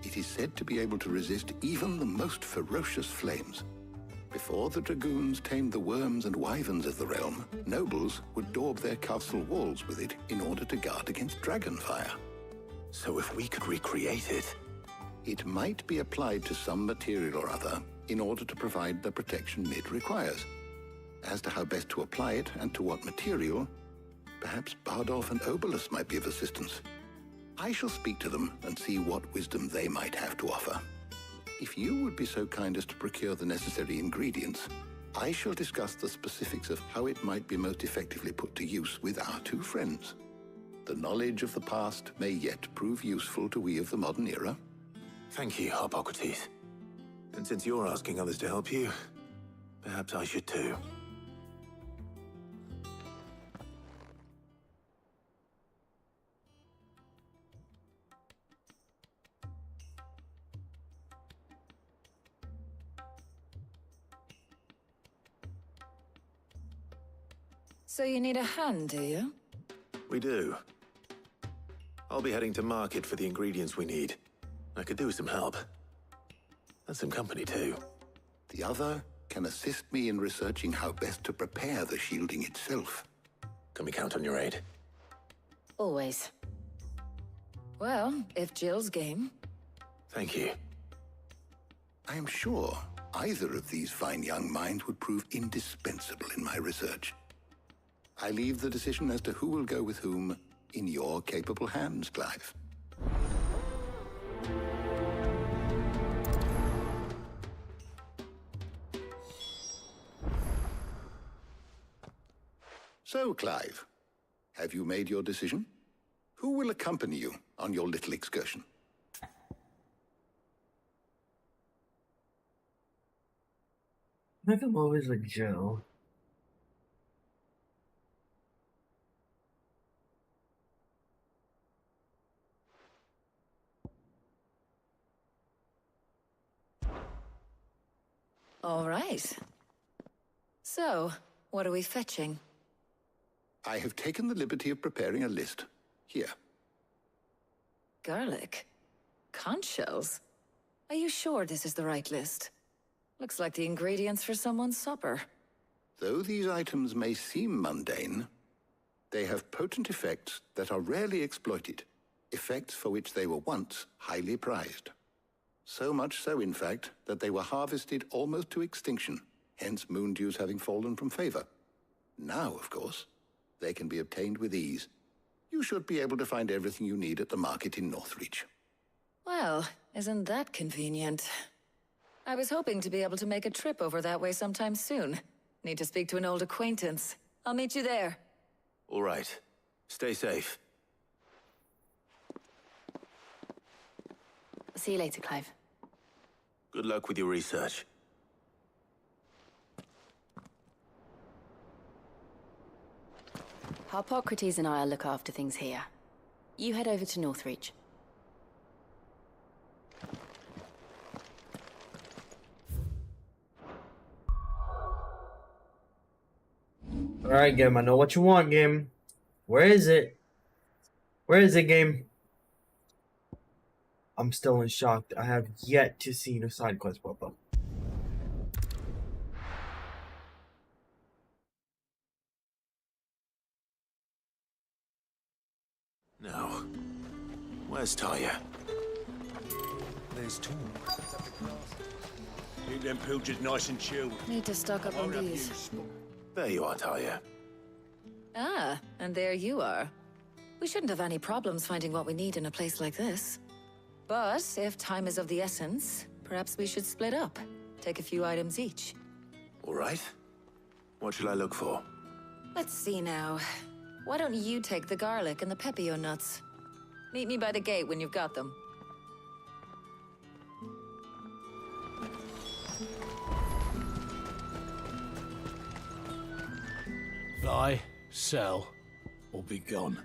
It is said to be able to resist even the most ferocious flames. Before the dragoons tamed the worms and wyverns of the realm, nobles would daub their castle walls with it in order to guard against dragon fire. So if we could recreate it... It might be applied to some material or other in order to provide the protection Mid requires. As to how best to apply it and to what material, Perhaps Bardolph and Obolus might be of assistance. I shall speak to them and see what wisdom they might have to offer. If you would be so kind as to procure the necessary ingredients, I shall discuss the specifics of how it might be most effectively put to use with our two friends. The knowledge of the past may yet prove useful to we of the modern era. Thank you, Hippocrates. And since you're asking others to help you, perhaps I should too. So you need a hand, do you? We do. I'll be heading to market for the ingredients we need. I could do with some help. And some company too. The other can assist me in researching how best to prepare the shielding itself. Can we count on your aid? Always. Well, if Jill's game. Thank you. I am sure either of these fine young minds would prove indispensable in my research. I leave the decision as to who will go with whom in your capable hands, Clive. So, Clive, have you made your decision? Who will accompany you on your little excursion? I think I'm always like Joe. All right. So, what are we fetching? I have taken the liberty of preparing a list. Here. Garlic? Conch shells? Are you sure this is the right list? Looks like the ingredients for someone's supper. Though these items may seem mundane, they have potent effects that are rarely exploited, effects for which they were once highly prized. So much so, in fact, that they were harvested almost to extinction, hence moon dews having fallen from favor. Now, of course, they can be obtained with ease. You should be able to find everything you need at the market in Northreach. Well, isn't that convenient? I was hoping to be able to make a trip over that way sometime soon. Need to speak to an old acquaintance. I'll meet you there. All right. Stay safe. See you later, Clive. Good luck with your research. Hippocrates and I'll look after things here. You head over to Northreach. Alright, game. I know what you want, game. Where is it? Where is it, game? I'm still in shock. I have yet to see the side quest pop up. Now, where's Talia? There's two. Keep them pilgers nice and chilled. Need to stock up on these. There you are, Talia. Ah, and there you are. We shouldn't have any problems finding what we need in a place like this. But if time is of the essence, perhaps we should split up. Take a few items each. All right. What shall I look for? Let's see now. Why don't you take the garlic and the pepio nuts? Meet me by the gate when you've got them. Buy, sell, or be gone.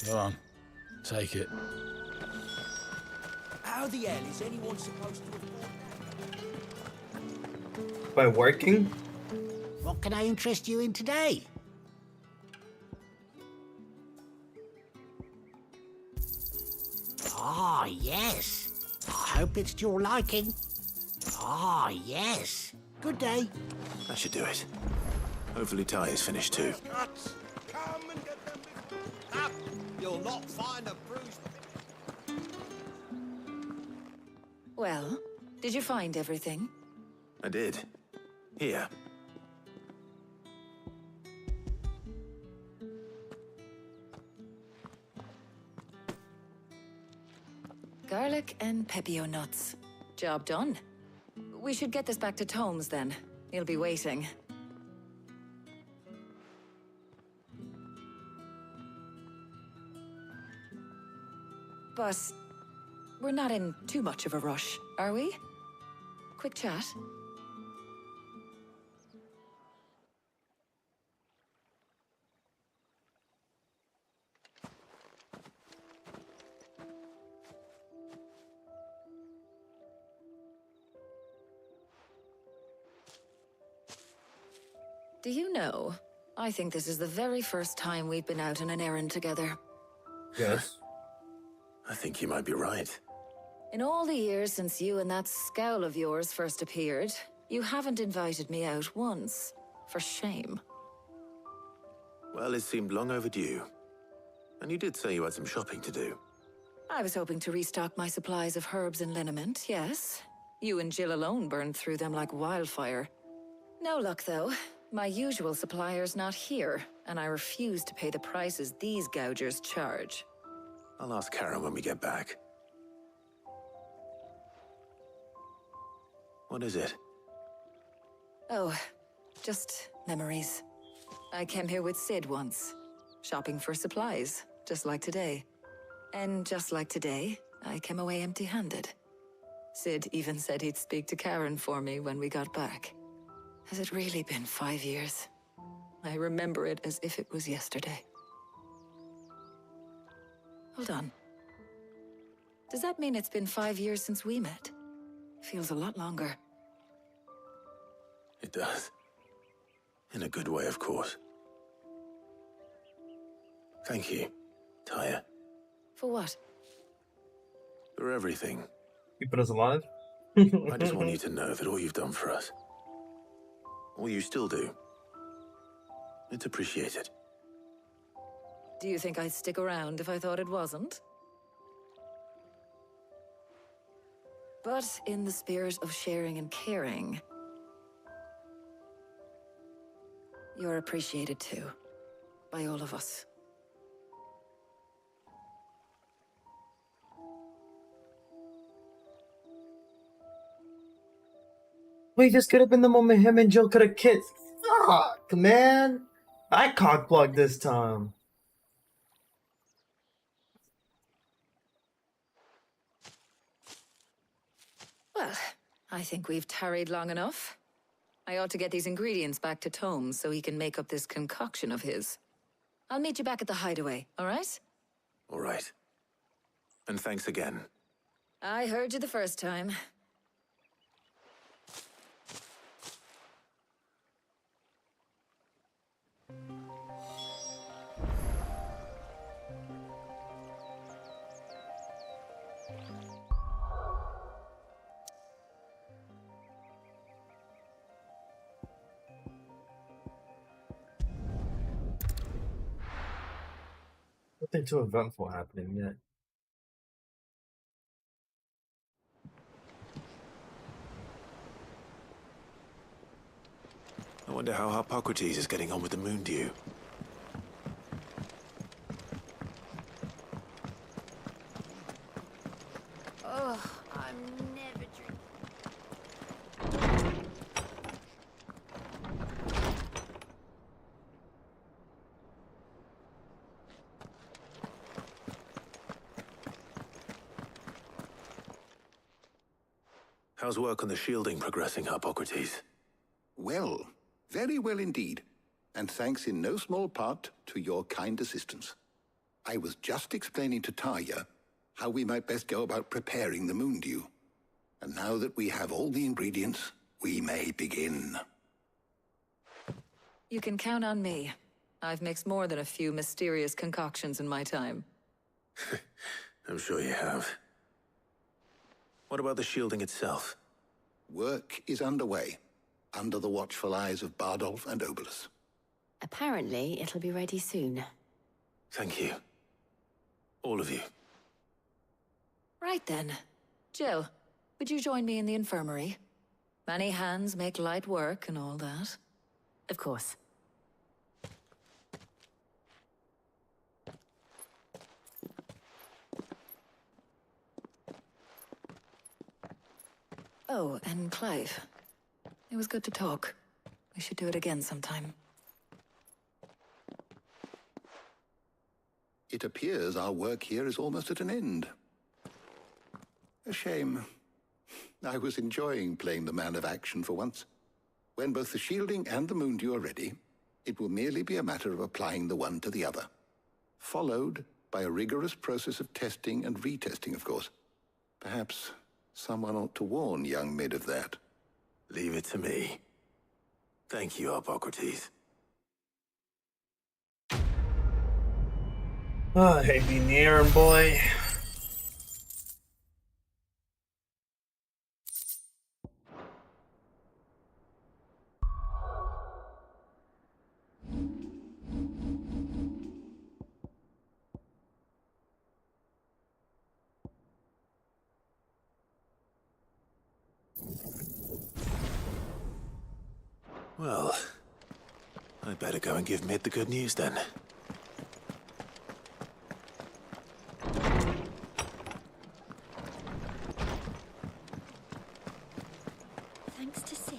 Go on. Take it. How the hell is anyone supposed to afford By working? What can I interest you in today? Ah, yes. I hope it's to your liking. Ah, yes. Good day. That should do it. Hopefully Talia's finished too. Come and get them. Up! You'll not find a bruised. Well, did you find everything? I did. Here. Garlic and pepio nuts. Job done. We should get this back to Tomes then. He'll be waiting. But we're not in too much of a rush, are we? Quick chat. Do you know, I think this is the very first time we've been out on an errand together. Yes. I think you might be right. In all the years since you and that scowl of yours first appeared, you haven't invited me out once. For shame. Well, it seemed long overdue. And you did say you had some shopping to do. I was hoping to restock my supplies of herbs and liniment, yes. You and Jill alone burned through them like wildfire. No luck, though. My usual supplier's not here, and I refuse to pay the prices these gougers charge. I'll ask Karen when we get back. What is it? Oh, just memories. I came here with Sid once, shopping for supplies, just like today. And just like today, I came away empty-handed. Sid even said he'd speak to Karen for me when we got back. Has it really been 5 years? I remember it as if it was yesterday. Hold on. Does that mean it's been 5 years since we met? Feels a lot longer. It does. In a good way, of course. Thank you, Tyre. For what? For everything. Keeping us alive? I just want you to know that all you've done for us, all you still do, it's appreciated. Do you think I'd stick around if I thought it wasn't? But in the spirit of sharing and caring, you're appreciated too, by all of us. Wait, this could have been the moment him and Jill could have kissed. Fuck, man. I cockblocked this time. Well, I think we've tarried long enough. I ought to get these ingredients back to Tome so he can make up this concoction of his. I'll meet you back at the hideaway, all right? All right. And thanks again. I heard you the first time. Nothing too eventful happening yet. I wonder how Hippocrates is getting on with the moon dew. Oh, I'm never drinking. How's work on the shielding progressing, Hippocrates? Well, very well indeed. And thanks in no small part to your kind assistance. I was just explaining to Tarja how we might best go about preparing the moon dew. And now that we have all the ingredients, we may begin. You can count on me. I've mixed more than a few mysterious concoctions in my time. I'm sure you have. What about the shielding itself? Work is underway, under the watchful eyes of Bardolph and Obolus. Apparently, it'll be ready soon. Thank you. All of you. Right then. Jill, would you join me in the infirmary? Many hands make light work and all that. Of course. Oh, and Clive. It was good to talk. We should do it again sometime. It appears our work here is almost at an end. A shame. I was enjoying playing the man of action for once. When both the shielding and the moondew are ready, it will merely be a matter of applying the one to the other. Followed by a rigorous process of testing and retesting, of course. Perhaps someone ought to warn young Mid of that. Leave it to me. Thank you, Hippocrates. Oh, hey, being the errand boy. Well, I'd better go and give Mid the good news then. Thanks to Sid.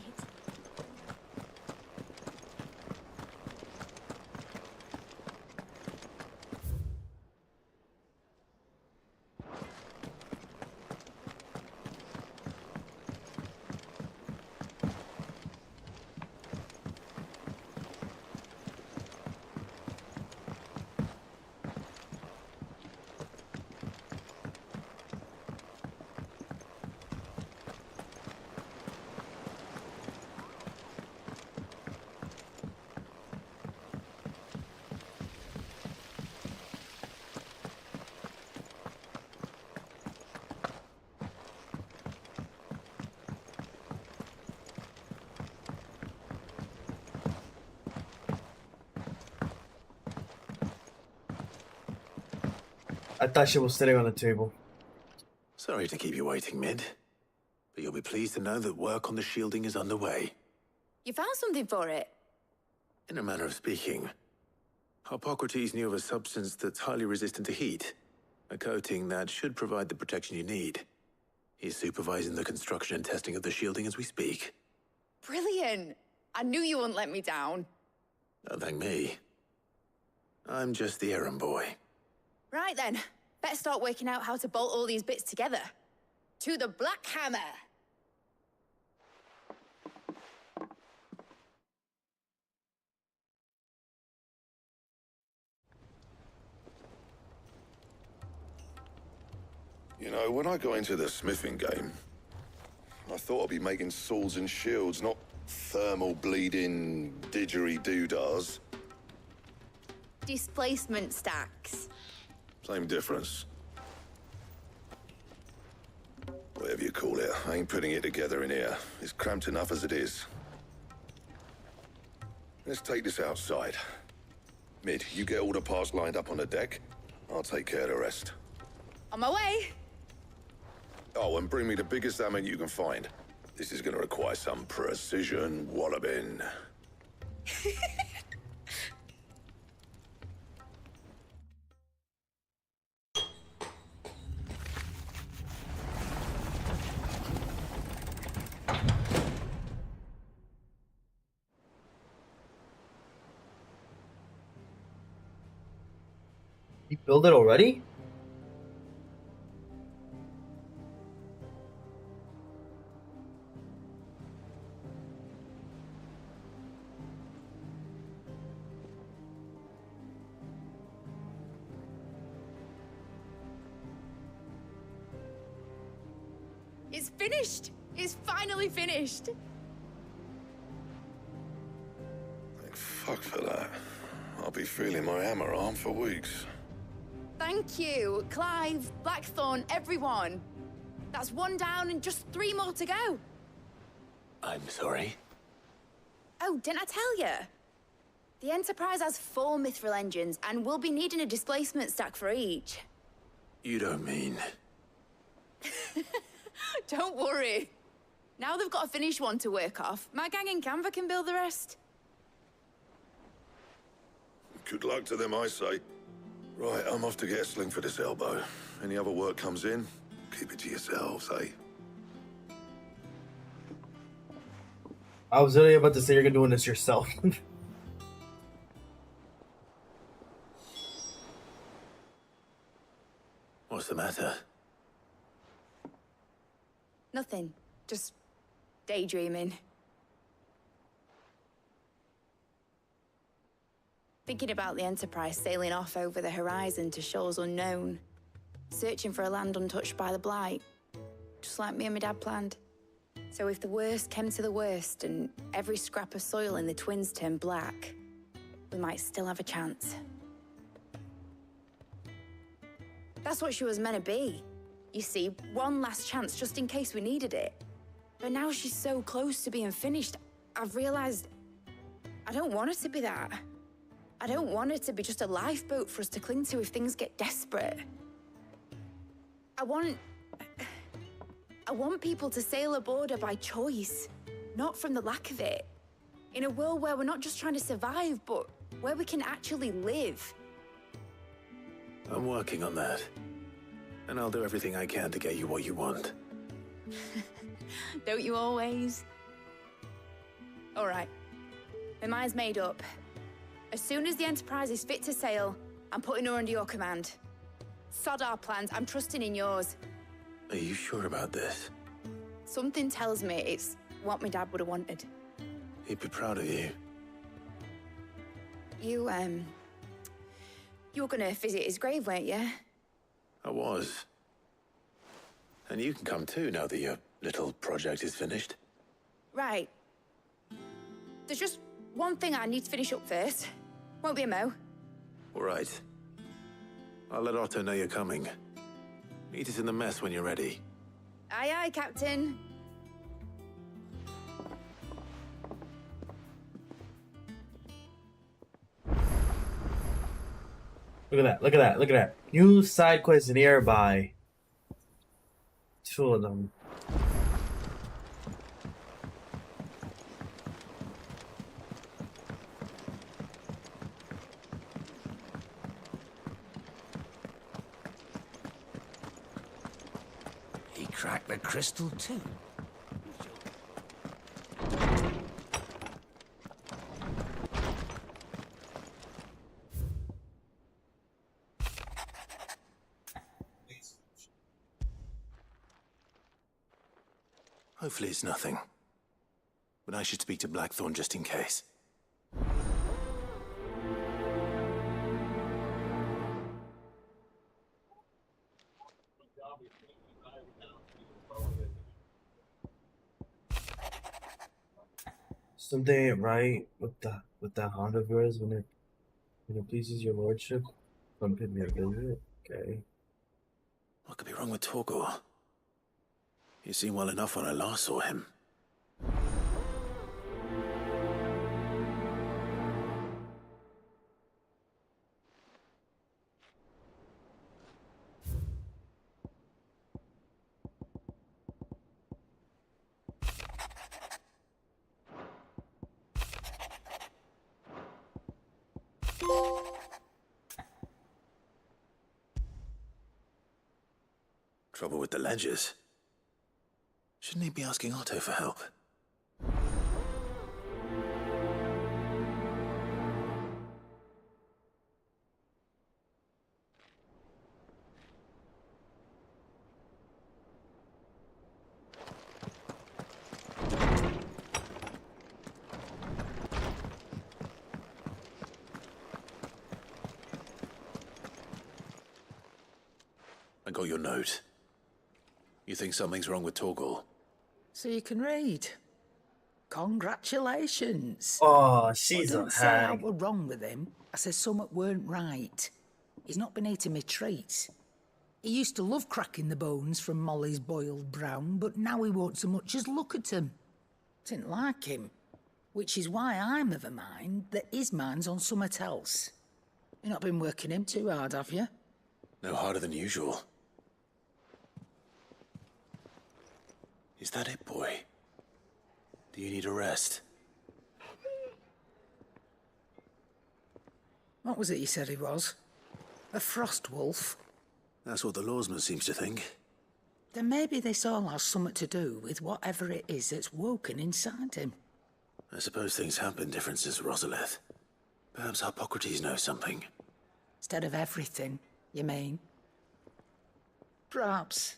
I thought she was sitting on the table. Sorry to keep you waiting, Mid. But you'll be pleased to know that work on the shielding is underway. You found something for it? In a manner of speaking, Hippocrates knew of a substance that's highly resistant to heat. A coating that should provide the protection you need. He's supervising the construction and testing of the shielding as we speak. Brilliant! I knew you wouldn't let me down. Don't thank me. I'm just the errand boy. Right then, better start working out how to bolt all these bits together. To the Black Hammer! You know, when I got into the smithing game, I thought I'd be making swords and shields, not thermal bleeding didgeridoo-dahs. Displacement stacks. Same difference. Whatever you call it, I ain't putting it together in here. It's cramped enough as it is. Let's take this outside. Mid, you get all the parts lined up on the deck. I'll take care of the rest. On my way! Oh, and bring me the biggest hammer you can find. This is gonna require some precision walloping. You build it already? It's finished! It's finally finished! Thank fuck for that. I'll be feeling my hammer arm for weeks. Thank you, Clive, Blackthorn, everyone. That's one down and just 3 more to go. I'm sorry. Oh, didn't I tell you? The Enterprise has 4 mithril engines, and we'll be needing a displacement stack for each. You don't mean... Don't worry. Now they've got a finished one to work off, my gang in Canva can build the rest. Good luck to them, I say. Right, I'm off to get a sling for this elbow. Any other work comes in, keep it to yourselves, eh? I was really about to say you're doing this yourself. What's the matter? Nothing. Just daydreaming. Thinking about the Enterprise sailing off over the horizon to shores unknown. Searching for a land untouched by the Blight. Just like me and my dad planned. So if the worst came to the worst and every scrap of soil in the Twins turned black, we might still have a chance. That's what she was meant to be. You see, one last chance just in case we needed it. But now she's so close to being finished, I've realized I don't want her to be that. I don't want her to be just a lifeboat for us to cling to if things get desperate. I want people to sail aboard her by choice, not from the lack of it. In a world where we're not just trying to survive, but where we can actually live. I'm working on that. And I'll do everything I can to get you what you want. Don't you always? All right. My mind's made up. As soon as the Enterprise is fit to sail, I'm putting her under your command. Sod our plans, I'm trusting in yours. Are you sure about this? Something tells me it's what my dad would have wanted. He'd be proud of you. You were gonna visit his grave, weren't you? I was. And you can come too now that your little project is finished. Right. There's just one thing I need to finish up first. Won't be a mo. All right. I'll let Otto know you're coming. Meet us in the mess when you're ready. Aye, aye, Captain. Look at that, look at that, look at that. New side quests nearby. 2 of them. He cracked the crystal too. Hopefully it's nothing. But I should speak to Blackthorn just in case. Something ain't right with that Honda of yours when it pleases your lordship. Come pay me a visit. Okay. What could be wrong with Torgor? He seemed well enough when I last saw him. Trouble with the ledgers. Shouldn't he be asking Otto for help? I got your note. You think something's wrong with Torgor? So you can read. Congratulations. Oh, she's I a didn't say I hag. were wrong with him. I said something weren't right. He's not been eating me treats. He used to love cracking the bones from Molly's boiled brown, but now he won't so much as look at them. Didn't like him. Which is why I'm of a mind that his mind's on something else. You've not been working him too hard, have you? No harder than usual. Is that it, boy? Do you need a rest? What was it you said he was? A frost wolf? That's what the lawsman seems to think. Then maybe this all has something to do with whatever it is that's woken inside him. I suppose things have been different since Rosalith. Perhaps Hippocrates knows something. Instead of everything, you mean? Perhaps.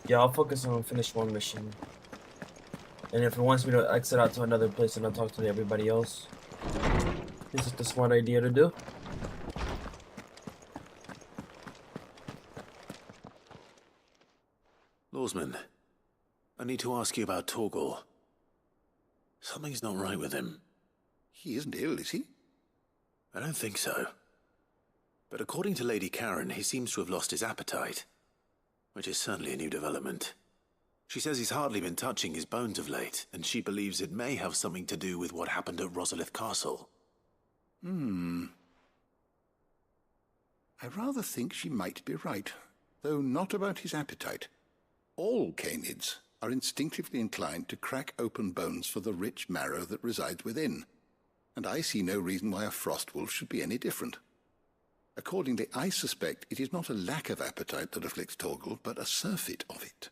Yeah, I'll focus on finish one mission. And if it wants me to exit out to another place and I'll talk to everybody else, this is the smart idea to do. Lawsman, I need to ask you about Torgal. Something's not right with him. He isn't ill, is he? I don't think so. But according to Lady Karen, he seems to have lost his appetite, which is certainly a new development. She says he's hardly been touching his bones of late, and she believes it may have something to do with what happened at Rosalith Castle. I rather think she might be right, though not about his appetite. All canids are instinctively inclined to crack open bones for the rich marrow that resides within, and I see no reason why a frostwolf should be any different. Accordingly, I suspect it is not a lack of appetite that afflicts Torgal, but a surfeit of it.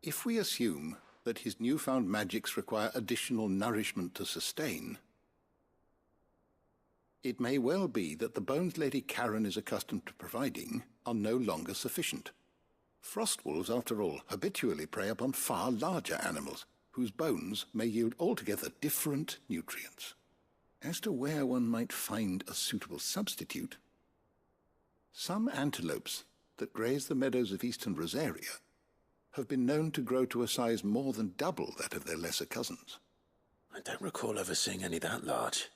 If we assume that his newfound magics require additional nourishment to sustain, it may well be that the bones Lady Karen is accustomed to providing are no longer sufficient. Frostwolves, after all, habitually prey upon far larger animals, whose bones may yield altogether different nutrients. As to where one might find a suitable substitute, some antelopes that graze the meadows of eastern Rosaria have been known to grow to a size more than double that of their lesser cousins. I don't recall ever seeing any that large.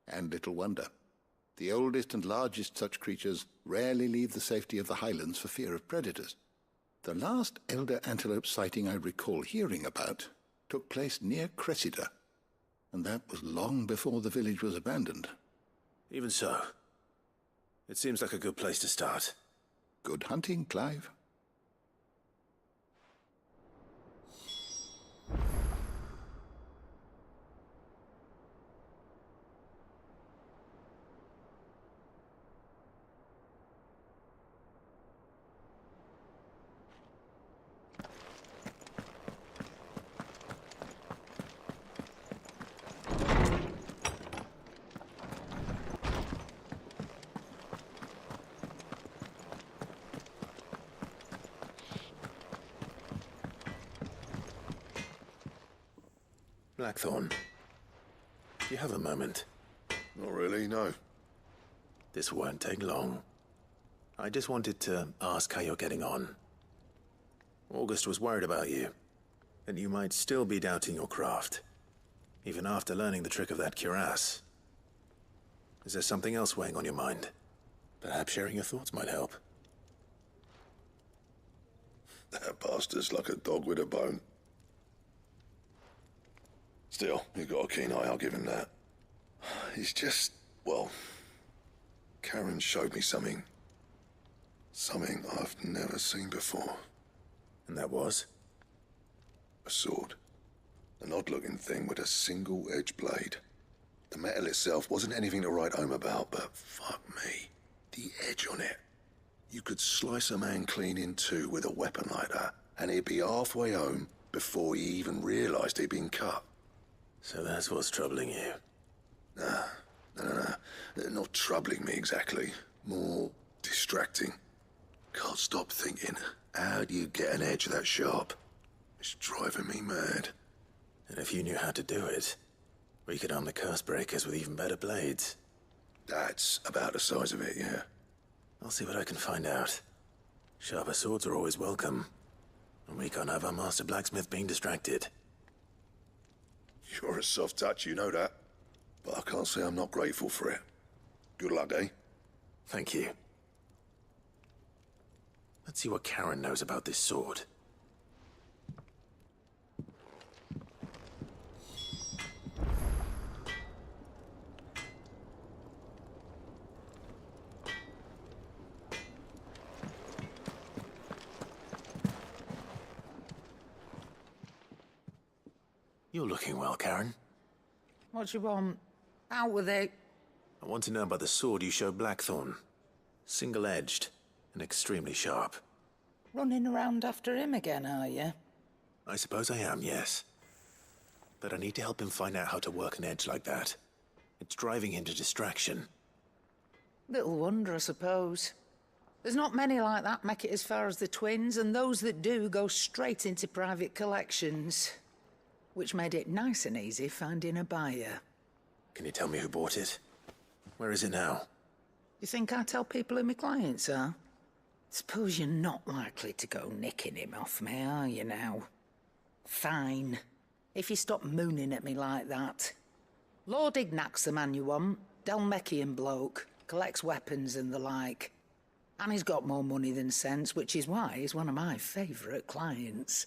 And little wonder. The oldest and largest such creatures rarely leave the safety of the highlands for fear of predators. The last elder antelope sighting I recall hearing about took place near Cressida, and that was long before the village was abandoned. Even so, it seems like a good place to start. Good hunting, Clive. Blackthorn, do you have a moment? Not really, no. This won't take long. I just wanted to ask how you're getting on. August was worried about you, and you might still be doubting your craft, even after learning the trick of that cuirass. Is there something else weighing on your mind? Perhaps sharing your thoughts might help. That bastard's like a dog with a bone. Still, you've got a keen eye, I'll give him that. He's just, well, Karen showed me something. Something I've never seen before. And that was? A sword. An odd-looking thing with a single-edged blade. The metal itself wasn't anything to write home about, but fuck me. The edge on it. You could slice a man clean in two with a weapon like that, and he'd be halfway home before he even realized he'd been cut. So that's what's troubling you? Nah, no. Not troubling me exactly. More distracting. Can't stop thinking, how do you get an edge that sharp? It's driving me mad. And if you knew how to do it, we could arm the curse breakers with even better blades. That's about the size of it, yeah. I'll see what I can find out. Sharper swords are always welcome. And we can't have our master blacksmith being distracted. You're a soft touch, you know that. But I can't say I'm not grateful for it. Good luck, eh? Thank you. Let's see what Karen knows about this sword. You're looking well, Karen. What do you want? Out with it. I want to know about the sword you showed Blackthorn. Single-edged. and extremely sharp. Running around after him again, are you? I suppose I am, yes. But I need to help him find out how to work an edge like that. It's driving him to distraction. Little wonder, I suppose. There's not many like that make it as far as the twins, and those that do go straight into private collections. Which made it nice and easy finding a buyer. Can you tell me who bought it? Where is it now? You think I tell people who my clients are? Suppose you're not likely to go nicking him off me, are you now? Fine. If you stop mooning at me like that. Lord Ignac's the man you want. Dalmekian bloke. Collects weapons and the like. And he's got more money than sense, which is why he's one of my favourite clients.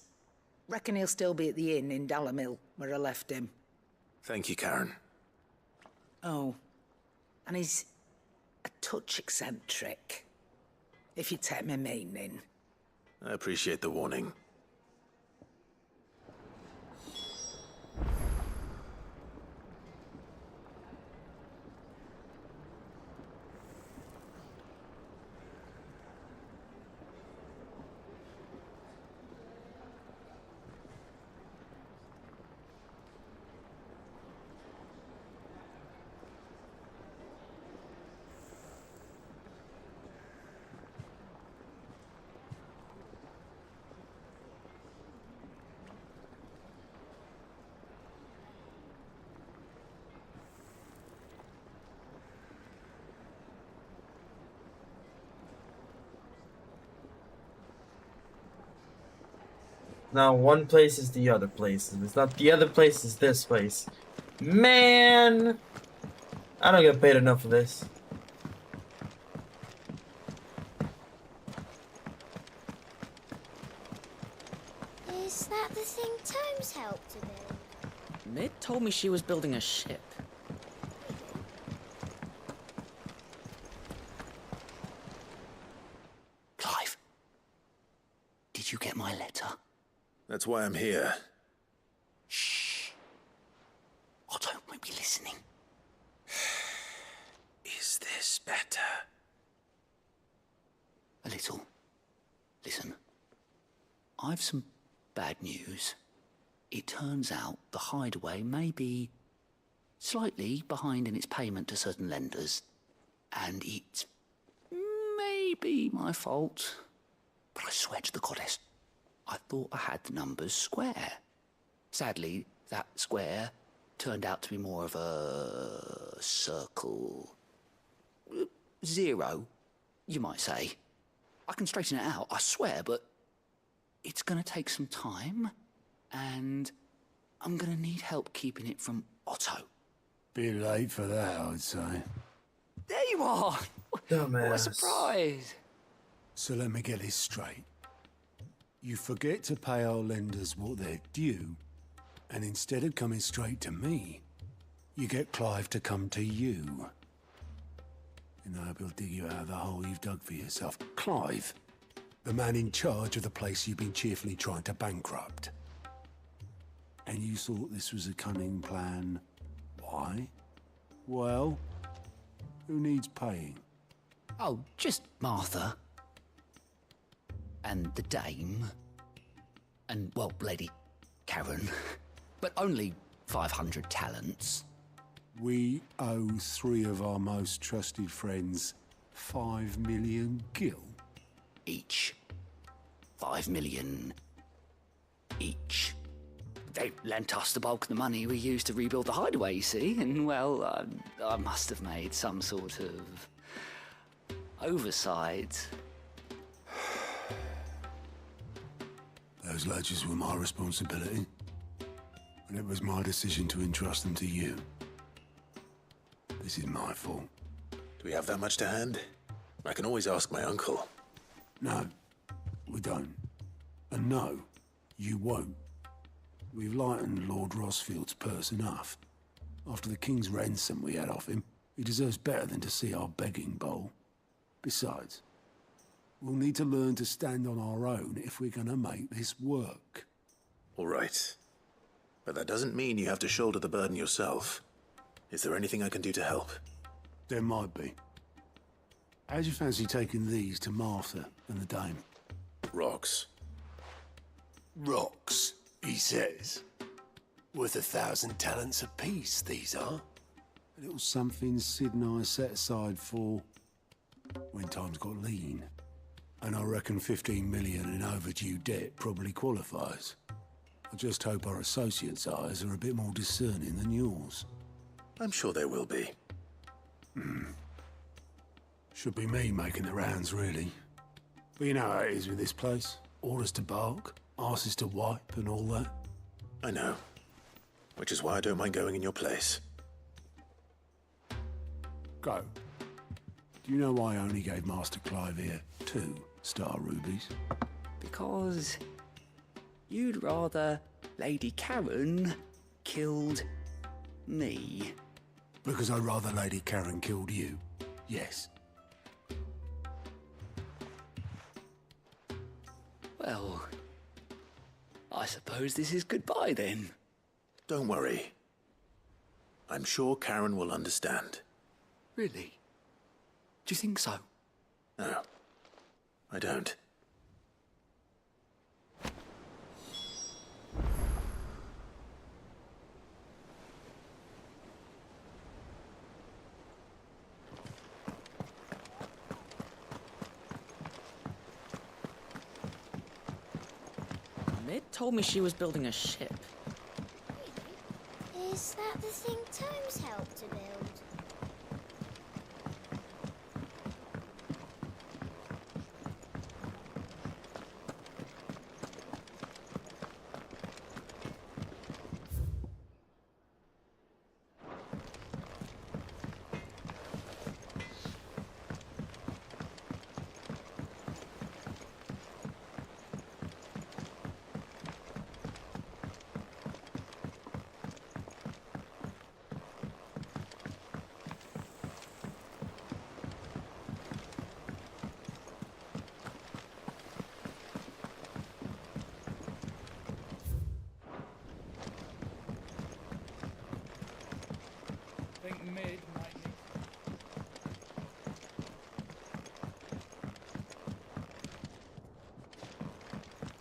Reckon he'll still be at the inn in Dalamil, where I left him. Thank you, Karen. Oh, and he's a touch eccentric, if you take my meaning. I appreciate the warning. Now, one place is the other place. And it's not the other place, it's this place. Man! I don't get paid enough for this. Is that the thing Tomes helped to build? Mid told me she was building a ship. Clive, did you get my letter? That's why I'm here. Shh. Otto won't be listening. Is this better? A little. Listen. I've some bad news. It turns out the hideaway may be slightly behind in its payment to certain lenders, and it's maybe my fault. But I swear to the goddess, I thought I had the numbers square. Sadly, that square turned out to be more of a circle. 0, you might say. I can straighten it out, I swear, but it's gonna take some time, and I'm gonna need help keeping it from Otto. Bit late for that, I'd say. There you are! Dumbass. What a surprise! So let me get this straight. You forget to pay our lenders what they're due, and instead of coming straight to me, you get Clive to come to you. And I hope he'll dig you out of the hole you've dug for yourself. Clive, the man in charge of the place you've been cheerfully trying to bankrupt. And you thought this was a cunning plan. Why? Well, who needs paying? Oh, just Martha. And the dame. And, well, Lady Karen. But only 500 talents. We owe 3 of our most trusted friends 5 million gil. Each. 5 million each. They lent us the bulk of the money we used to rebuild the hideaway, you see, and, well, I must have made some sort of oversight. Those ledgers were my responsibility, and it was my decision to entrust them to you. This is my fault. Do we have that much to hand? I can always ask my uncle. No, we don't. And no, you won't. We've lightened Lord Rosfield's purse enough. After the king's ransom we had off him, he deserves better than to see our begging bowl. Besides, we'll need to learn to stand on our own if we're gonna make this work. All right. But that doesn't mean you have to shoulder the burden yourself. Is there anything I can do to help? There might be. How'd you fancy taking these to Martha and the dame? Rocks. Rocks, he says. Worth 1,000 talents apiece, these are. A little something Sid and I set aside for when times got lean. And I reckon 15 million in overdue debt probably qualifies. I just hope our associates' eyes are a bit more discerning than yours. I'm sure they will be. Should be me making the rounds, really. But you know how it is with this place. Orders to bark, arses to wipe, and all that. I know. Which is why I don't mind going in your place. Go. Do you know why I only gave Master Clive here 2 star rubies? Because you'd rather Lady Karen killed me. Because I'd rather Lady Karen killed you. Yes. Well, I suppose this is goodbye then. Don't worry. I'm sure Karen will understand. Really? Do you think so? No, I don't. Mid told me she was building a ship. Is that the thing Tomes helped to build? Think mid might need.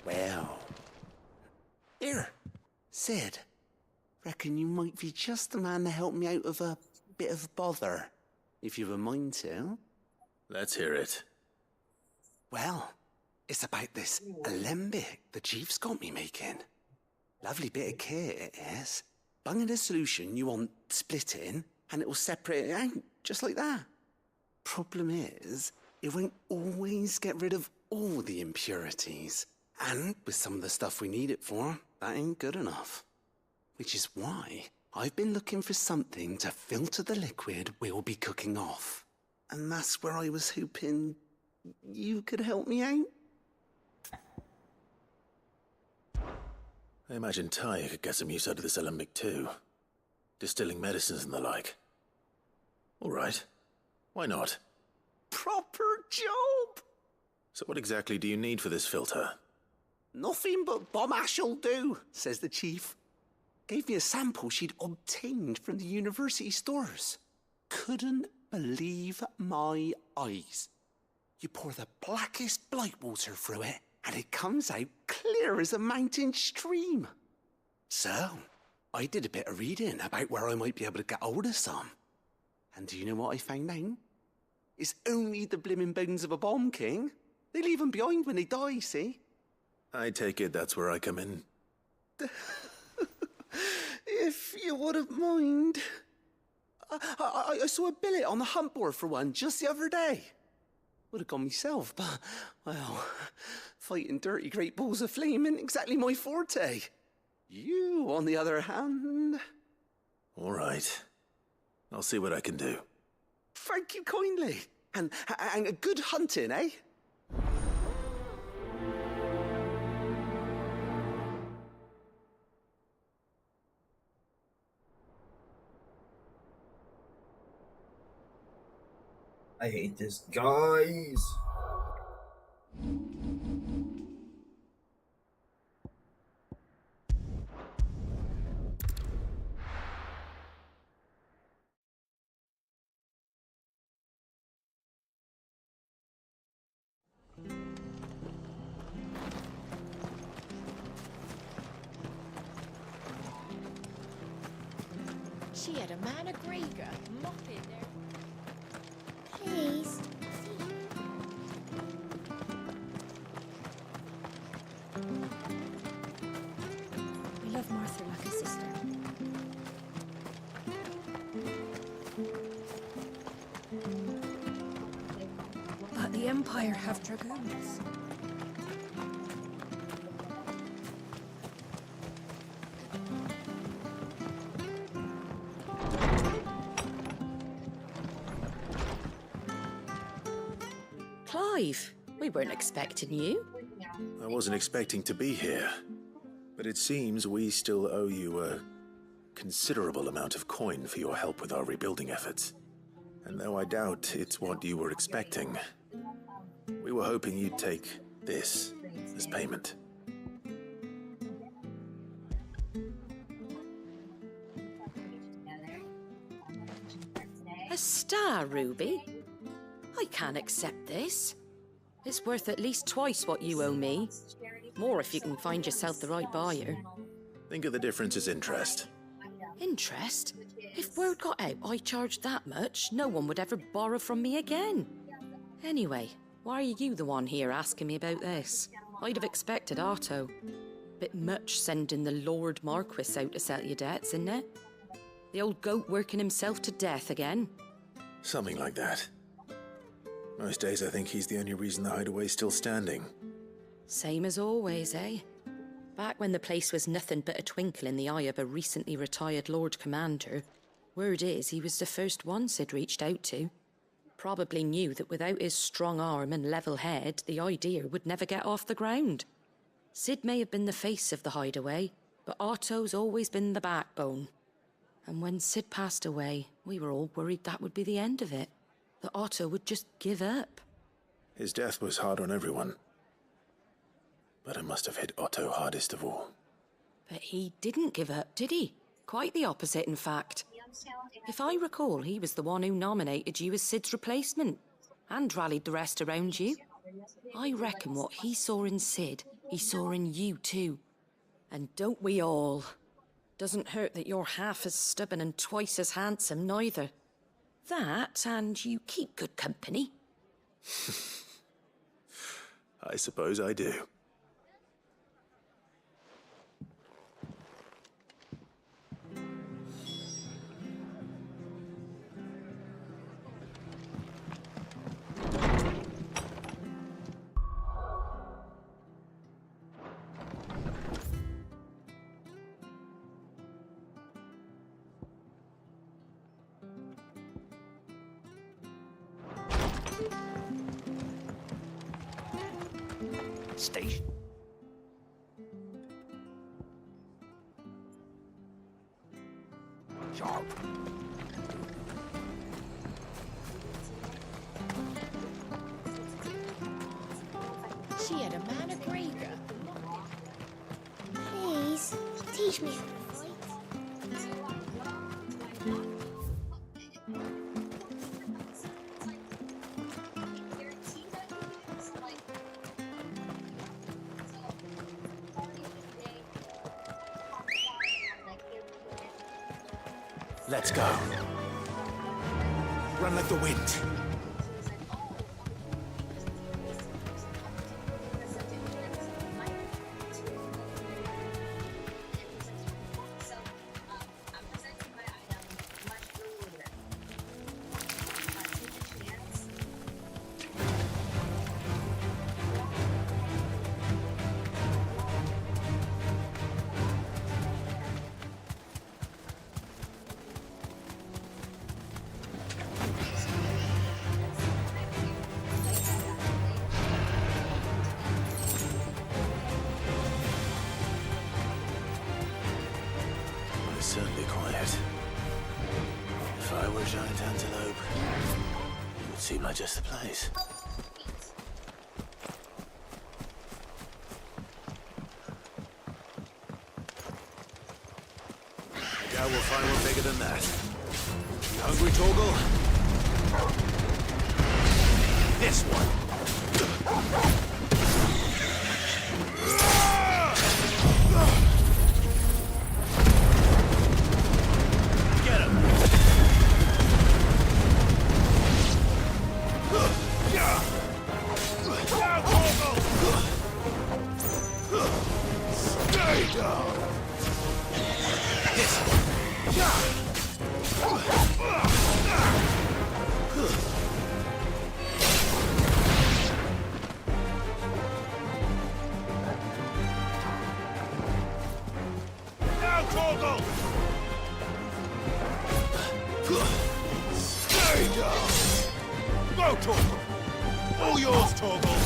Well. Here, Sid. Reckon you might be just the man to help me out of a bit of bother, if you've a mind to. Let's hear it. Well, it's about this alembic the chief's got me making. Lovely bit of kit it is. Bunging a solution you want splitting, and it will separate it out, just like that. Problem is, it won't always get rid of all the impurities. And with some of the stuff we need it for, that ain't good enough. Which is why I've been looking for something to filter the liquid we'll be cooking off. And that's where I was hoping you could help me out. I imagine Ty could get some use out of this alembic too. Distilling medicines and the like. All right. Why not? Proper job! So what exactly do you need for this filter? Nothing but bomb ash'll do, says the chief. Gave me a sample she'd obtained from the university stores. Couldn't believe my eyes. You pour the blackest blight water through it, and it comes out clear as a mountain stream. So, I did a bit of reading about where I might be able to get hold of some. And do you know what I found out? It's only the blimmin' bones of a bomb king. They leave them behind when they die, see? I take it that's where I come in. If you wouldn't mind. I saw a billet on the hunt board for one just the other day. Would have gone myself, but, well, fighting dirty great balls of flame ain't exactly my forte. You, on the other hand... All right. I'll see what I can do. Thank you kindly. And a good hunting, eh? I hate this, guys. She had a man of Grieger mopping there. Please. We love Martha like a sister. But the Empire have dragoons. Clive, we weren't expecting you. I wasn't expecting to be here, but it seems we still owe you a considerable amount of coin for your help with our rebuilding efforts. And though I doubt it's what you were expecting, we were hoping you'd take this as payment. A star, Ruby? I can't accept this. It's worth at least twice what you owe me. More if you can find yourself the right buyer. Think of the difference as interest. Interest? If word got out I charged that much, no one would ever borrow from me again. Anyway, why are you the one here asking me about this? I'd have expected Otto. Bit much sending the Lord Marquis out to settle your debts, isn't it? The old goat working himself to death again. Something like that. Most days I think he's the only reason the hideaway's still standing. Same as always, eh? Back when the place was nothing but a twinkle in the eye of a recently retired Lord Commander, word is he was the first one Sid reached out to. Probably knew that without his strong arm and level head, the idea would never get off the ground. Sid may have been the face of the hideaway, but Otto's always been the backbone. And when Sid passed away, we were all worried that would be the end of it. That Otto would just give up. His death was hard on everyone. But it must have hit Otto hardest of all. But he didn't give up, did he? Quite the opposite, in fact. If I recall, he was the one who nominated you as Sid's replacement, and rallied the rest around you. I reckon what he saw in Sid, he saw in you too. And don't we all? Doesn't hurt that you're half as stubborn and twice as handsome, neither. That, and you keep good company. I suppose I do. Station. Sharp. She had a man of Grieger. Please, teach me how to fight. Let's go. Run like the wind. Certainly quiet. If I were a giant antelope, it would seem like just the place. Yeah, we'll find one bigger than that. You hungry, Torgal? This one. Get him! Stay down! Now, Torgal! Stay down! Go, Torgal! All yours, Torgal!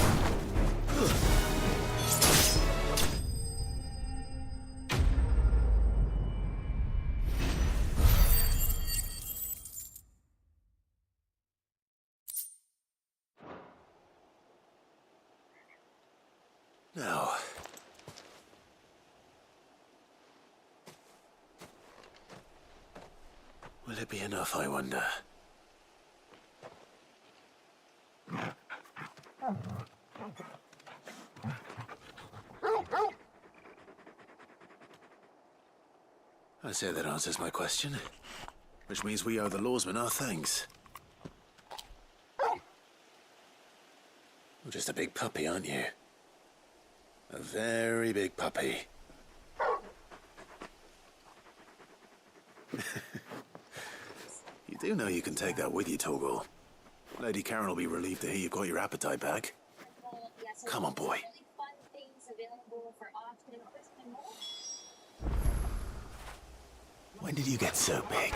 Now. Will it be enough, I wonder? I say that answers my question. Which means we owe the lawsmen our thanks. You're just a big puppy, aren't you? A very big puppy. You do know you can take that with you, Torgal. Lady Karen will be relieved to hear you got your appetite back. Come on, boy. When did you get so big?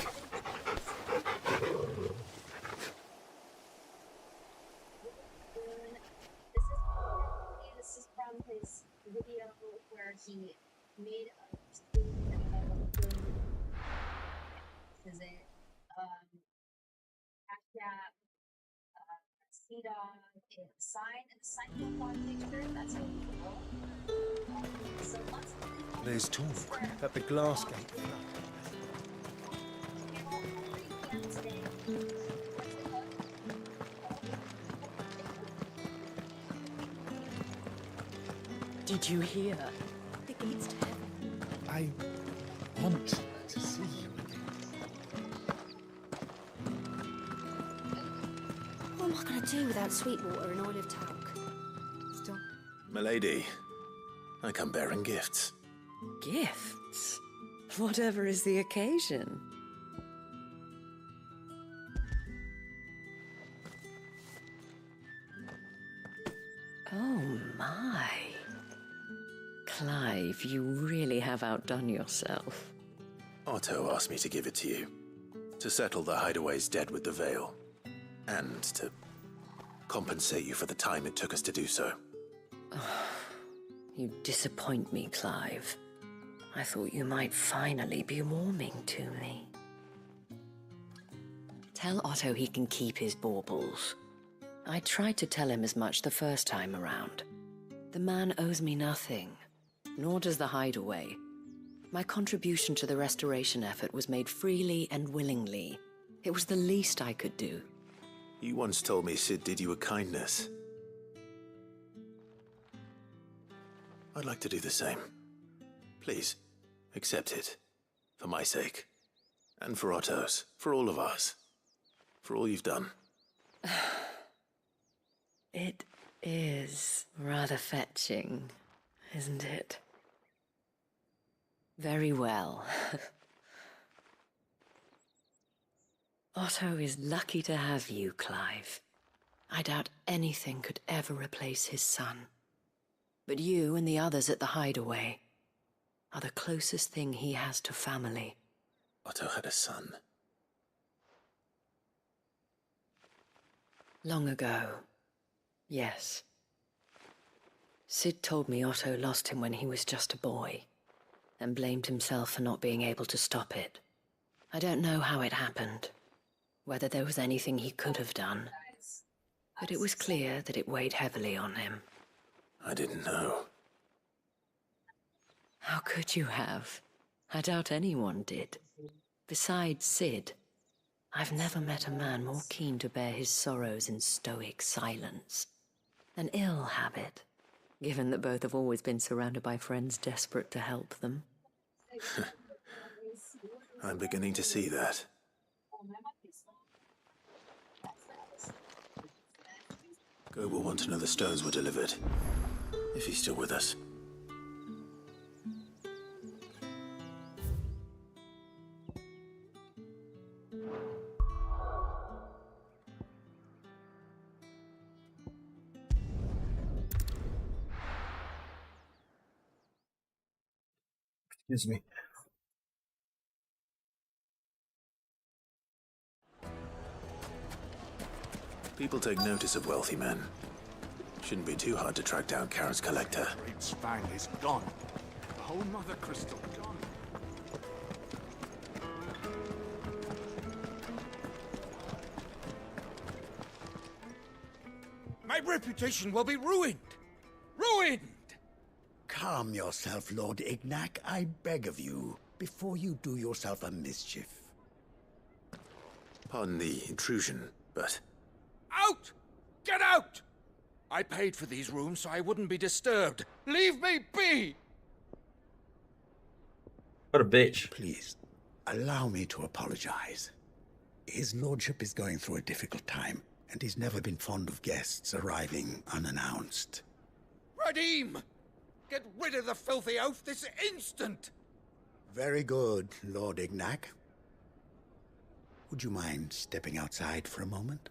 This is from his video where he made a is it Act CDOG, sign picture, that's how so lots of There's talk that the glass gate Did you hear? The gates to heaven. I want to see you again. What am I going to do without Sweetwater and Olive Talc? Stop. Milady, I come bearing gifts. Gifts? Whatever is the occasion. Oh my. Clive, you really have outdone yourself. Otto asked me to give it to you. To settle the Hideaway's debt with the Veil. And to compensate you for the time it took us to do so. You disappoint me, Clive. I thought you might finally be warming to me. Tell Otto he can keep his baubles. I tried to tell him as much the first time around. The man owes me nothing, nor does the Hideaway. My contribution to the restoration effort was made freely and willingly. It was the least I could do. You once told me Sid did you a kindness. I'd like to do the same. Please, accept it. For my sake. And for Otto's. For all of us. For all you've done. It is rather fetching, isn't it? Very well. Otto is lucky to have you, Clive. I doubt anything could ever replace his son. But you and the others at the Hideaway are the closest thing he has to family. Otto had a son. Long ago, yes. Sid told me Otto lost him when he was just a boy, and blamed himself for not being able to stop it. I don't know how it happened, whether there was anything he could have done, but it was clear that it weighed heavily on him. I didn't know. How could you have? I doubt anyone did. Besides Sid, I've never met a man more keen to bear his sorrows in stoic silence. An ill habit, given that both have always been surrounded by friends desperate to help them. I'm beginning to see that. Go will want to know the stones were delivered. If he's still with us. Excuse me. People take notice of wealthy men. Shouldn't be too hard to track down Karen's collector. Great Spang is gone. The whole Mother Crystal gone. My reputation will be ruined! Ruined! Calm yourself, Lord Ignac, I beg of you, before you do yourself a mischief. Pardon the intrusion, but... Out! Get out! I paid for these rooms so I wouldn't be disturbed. Leave me be! What a bitch. Please, allow me to apologize. His lordship is going through a difficult time, and he's never been fond of guests arriving unannounced. Radim! Get rid of the filthy oaf this instant! Very good, Lord Ignac. Would you mind stepping outside for a moment?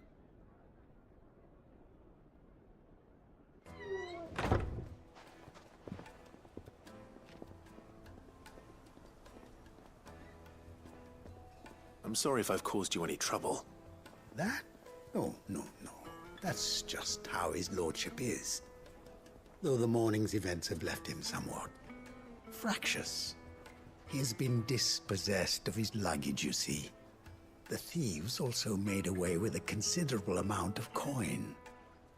I'm sorry if I've caused you any trouble. That? Oh, no. That's just how his lordship is. Though the morning's events have left him somewhat fractious. He has been dispossessed of his luggage, you see. The thieves also made away with a considerable amount of coin.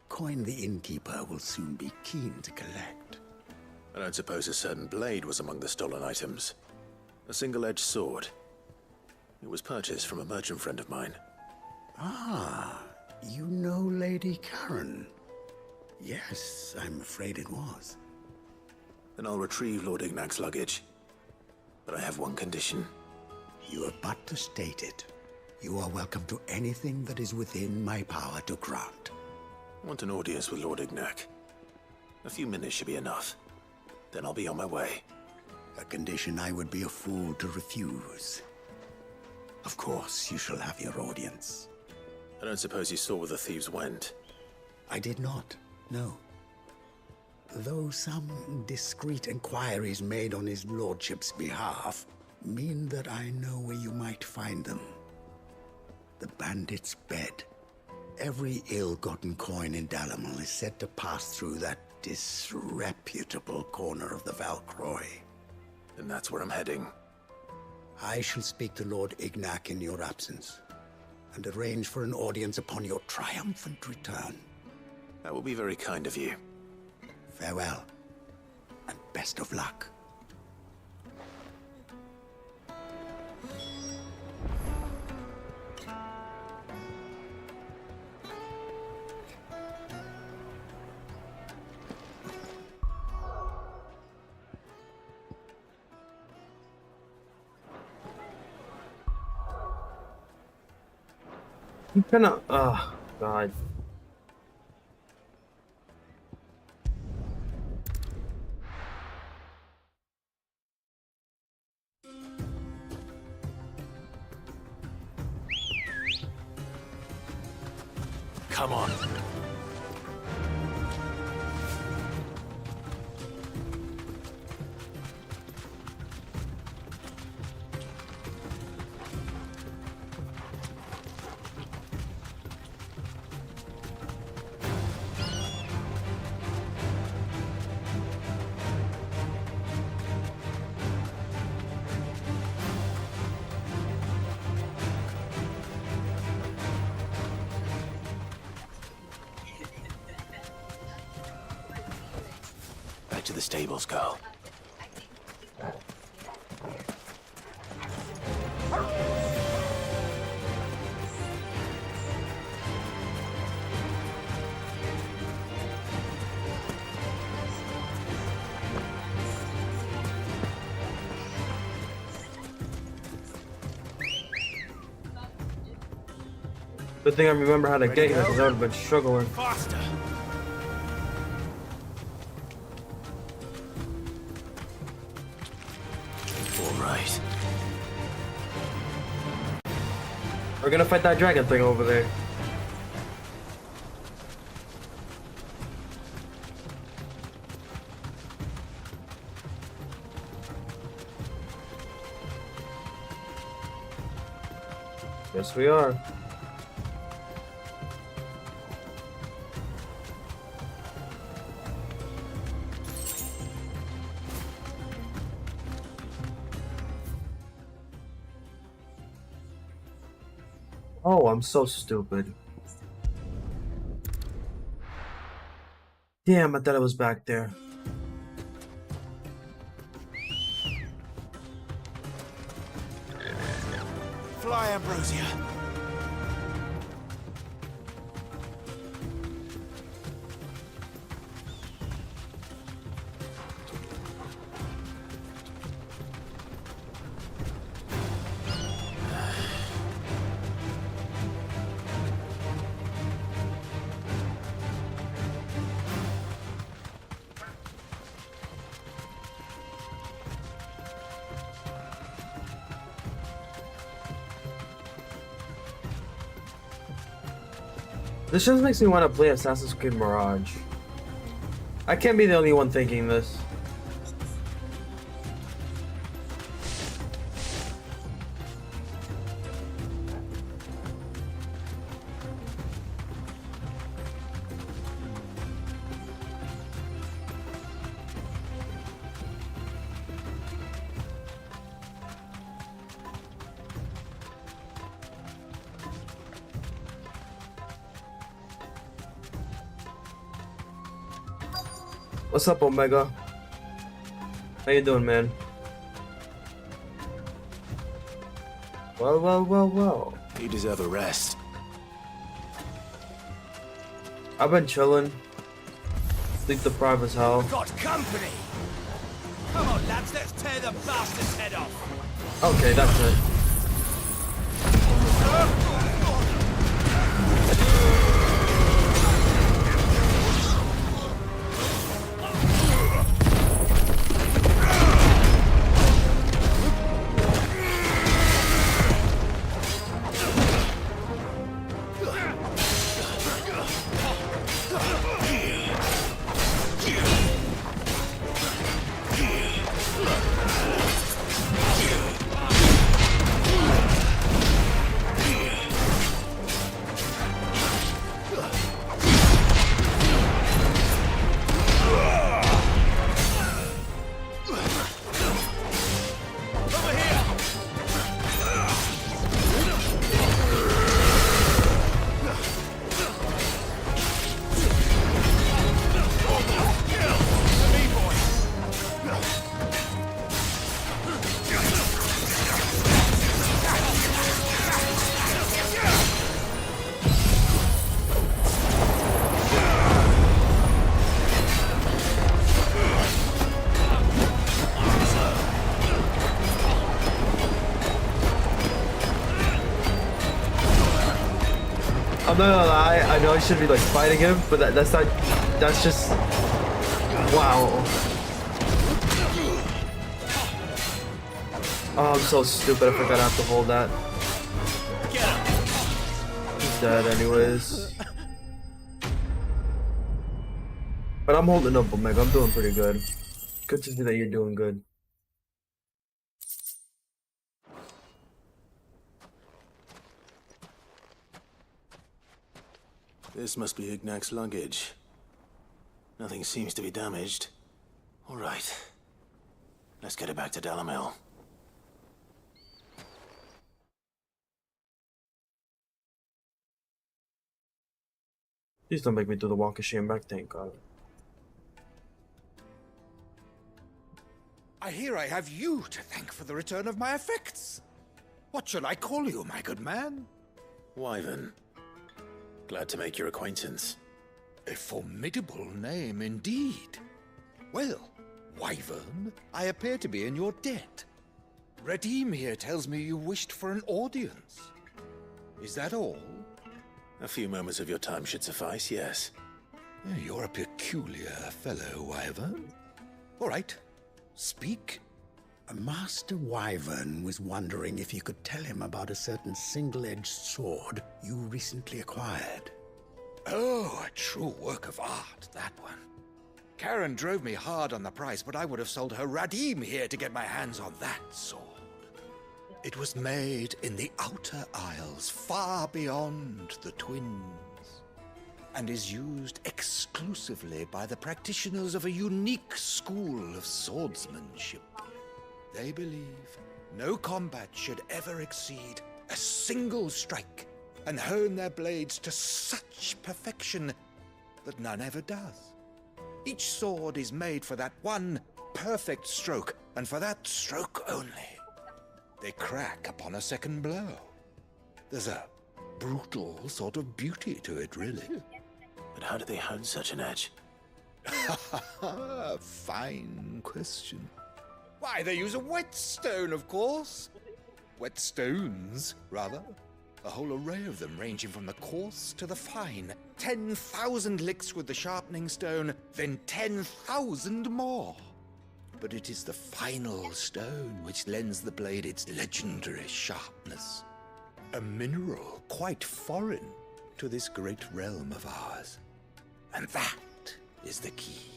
Coin the innkeeper will soon be keen to collect. I don't suppose a certain blade was among the stolen items. A single-edged sword. It was purchased from a merchant friend of mine. Ah, you know Lady Karen. Yes, I'm afraid it was. Then I'll retrieve Lord Ignac's luggage. But I have one condition. You have but to state it. You are welcome to anything that is within my power to grant. I want an audience with Lord Ignac. A few minutes should be enough. Then I'll be on my way. A condition I would be a fool to refuse. Of course, you shall have your audience. I don't suppose you saw where the thieves went. I did not, no. Though some discreet inquiries made on his lordship's behalf mean that I know where you might find them. The bandit's bed. Every ill-gotten coin in Dalamal is said to pass through that disreputable corner of the Valcroy. Then that's where I'm heading. I shall speak to Lord Ignac in your absence, and arrange for an audience upon your triumphant return. That will be very kind of you. Farewell, and best of luck. You cannot. Oh, God. Come on. To the stables, girl. Good thing I remember how to get here, because I would have been struggling. Faster! Alright. We're gonna fight that dragon thing over there. Yes, we are. Oh, I'm so stupid. Damn, I thought I was back there. Fly, Ambrosia. This just makes me want to play Assassin's Creed Mirage. I can't be the only one thinking this. What's up, Omega? How you doing, man? Well. You deserve a rest. I've been chilling. Sleep deprived as hell. Got company. Come on, lads, let's tear the bastard's head off. Okay, that's it. I'm not gonna lie, I know I should be like fighting him, but that's not, that's just, wow. Oh, I'm so stupid, I forgot I have to hold that. He's dead anyways. But I'm holding up, Omega, I'm doing pretty good. Good to see that you're doing good. This must be Ignac's luggage. Nothing seems to be damaged. All right. Let's get it back to Dalamel. Please don't make me do the walk of shame back, thank God. I hear I have you to thank for the return of my effects. What shall I call you, my good man? Wyvern. Glad to make your acquaintance. A formidable name indeed. Well, Wyvern, I appear to be in your debt. Redeem here tells me you wished for an audience. Is that all? A few moments of your time should suffice, yes. You're a peculiar fellow, Wyvern. All right, speak. Master Wyvern was wondering if you could tell him about a certain single-edged sword you recently acquired. Oh, a true work of art, that one. Karen drove me hard on the price, but I would have sold her Radim here to get my hands on that sword. It was made in the Outer Isles, far beyond the Twins, and is used exclusively by the practitioners of a unique school of swordsmanship. They believe no combat should ever exceed a single strike, and hone their blades to such perfection that none ever does. Each sword is made for that one perfect stroke, and for that stroke only. They crack upon a second blow. There's a brutal sort of beauty to it, really. But how do they hone such an edge? Fine question. Why, they use a whetstone, of course. Whetstones, rather. A whole array of them, ranging from the coarse to the fine. 10,000 licks with the sharpening stone, then 10,000 more. But it is the final stone which lends the blade its legendary sharpness. A mineral quite foreign to this great realm of ours. And that is the key.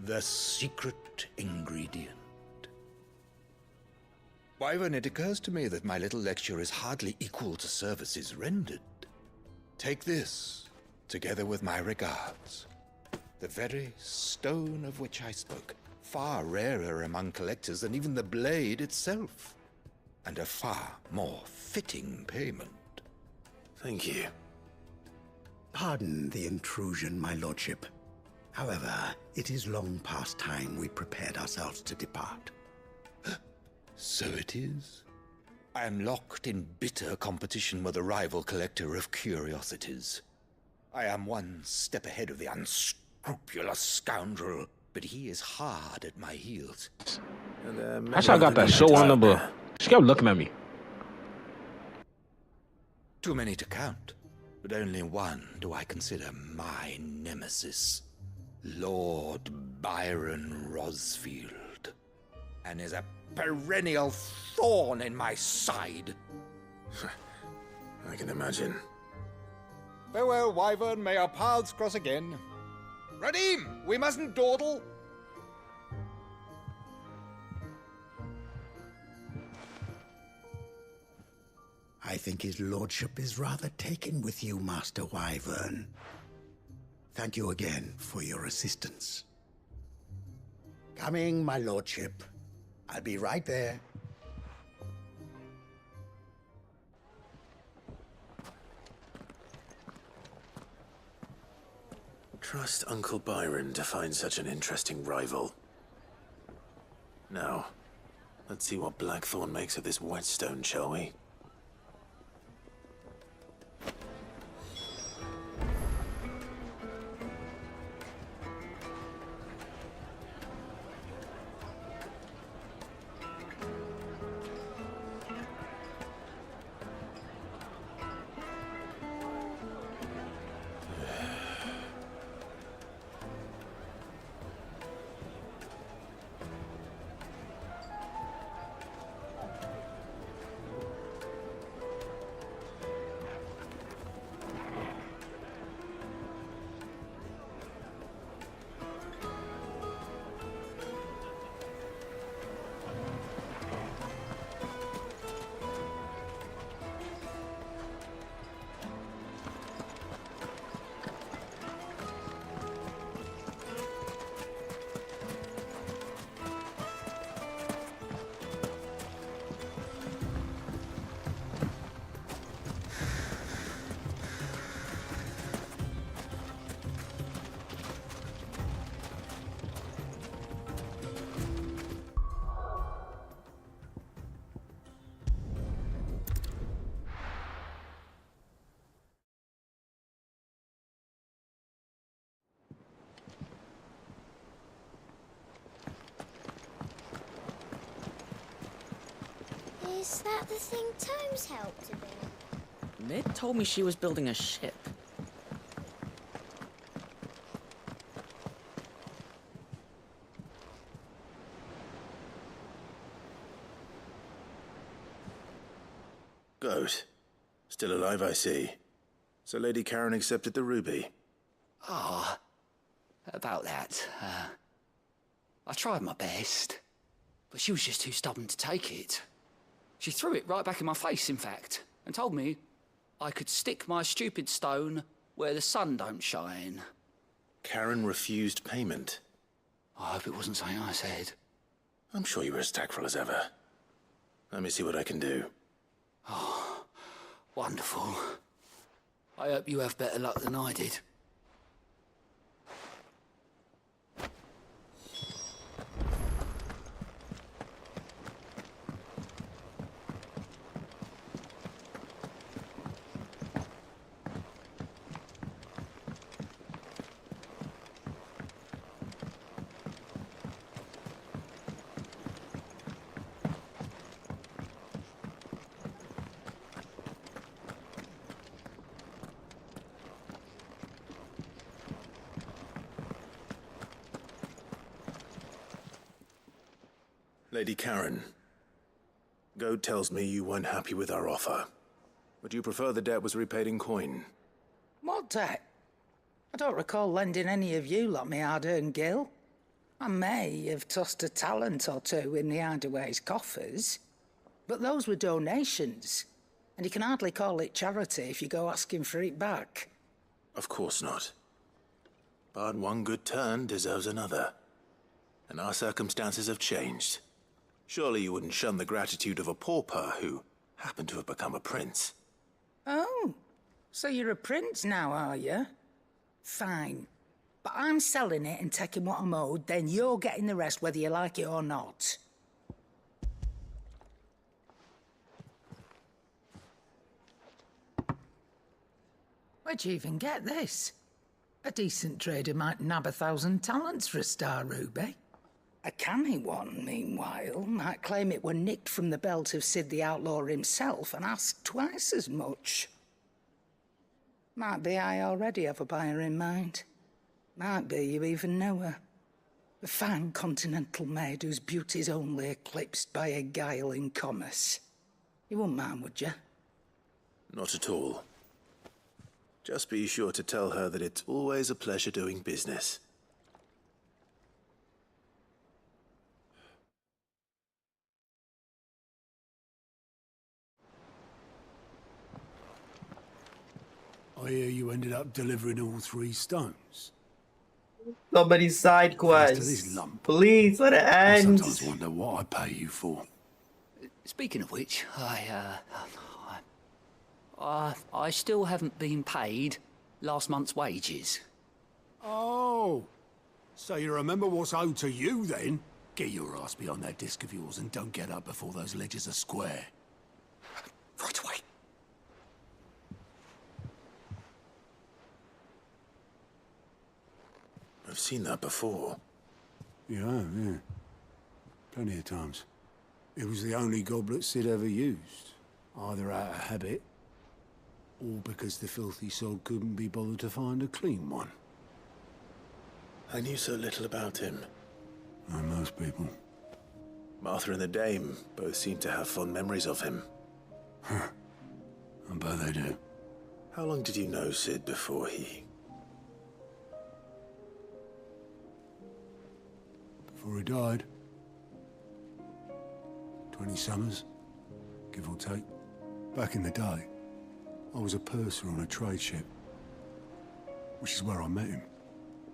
The secret ingredient. Wyvern, it occurs to me that my little lecture is hardly equal to services rendered. Take this, together with my regards. The very stone of which I spoke, far rarer among collectors than even the blade itself, and a far more fitting payment. Thank you. Pardon the intrusion, my lordship. However, it is long past time we prepared ourselves to depart. So it is. I am locked in bitter competition with a rival collector of curiosities. I am one step ahead of the unscrupulous scoundrel, but he is hard at my heels. I should have got that show on number. She kept looking at me. Too many to count, but only one do I consider my nemesis. Lord Byron Rosfield. And is a perennial thorn in my side. I can imagine. Farewell, Wyvern. May our paths cross again. Radim, we mustn't dawdle. I think his lordship is rather taken with you, Master Wyvern. Thank you again for your assistance. Coming, my lordship. I'll be right there. Trust Uncle Byron to find such an interesting rival. Now, let's see what Blackthorn makes of this whetstone, shall we? Is that the thing Tomes helped to build? Mid told me she was building a ship. Goat. Still alive, I see. So Lady Karen accepted the ruby. Ah, about that. I tried my best, but she was just too stubborn to take it. She threw it right back in my face, in fact, and told me I could stick my stupid stone where the sun don't shine. Karen refused payment. I hope it wasn't something I said. I'm sure you were as tactful as ever. Let me see what I can do. Oh, wonderful. I hope you have better luck than I did. Lady Karen, Goad tells me you weren't happy with our offer. Would you prefer the debt was repaid in coin? What debt? I don't recall lending any of you lot me hard-earned gil. I may have tossed a talent or two in the Hideaway's coffers, but those were donations, and you can hardly call it charity if you go asking for it back. Of course not. But one good turn deserves another. And our circumstances have changed. Surely you wouldn't shun the gratitude of a pauper who happened to have become a prince. Oh, so you're a prince now, are you? Fine. But I'm selling it and taking what I'm owed, then you're getting the rest whether you like it or not. Where'd you even get this? A decent trader might nab 1,000 talents for a star ruby. A canny one, meanwhile, might claim it were nicked from the belt of Sid the Outlaw himself and ask twice as much. Might be I already have a buyer in mind. Might be you even know her. A fine continental maid whose beauty's only eclipsed by a guile in commerce. You wouldn't mind, would you? Not at all. Just be sure to tell her that it's always a pleasure doing business. I hear you ended up delivering all 3 stones. Somebody's side Thanks to quest. this lump. Please let it I end. sometimes wonder what I pay you for. Speaking of which, I still haven't been paid last month's wages. Oh, so you remember what's owed to you then? Get your ass behind that disc of yours and don't get up before those ledgers are square. Right away. I've seen that before. Yeah. Plenty of times. It was the only goblet Sid ever used. Either out of habit, or because the filthy sod couldn't be bothered to find a clean one. I knew so little about him. Like most people. Martha and the Dame both seem to have fond memories of him. I bet they do. How long did you know Sid before he... Before he died. 20 summers, give or take. Back in the day, I was a purser on a trade ship, which is where I met him.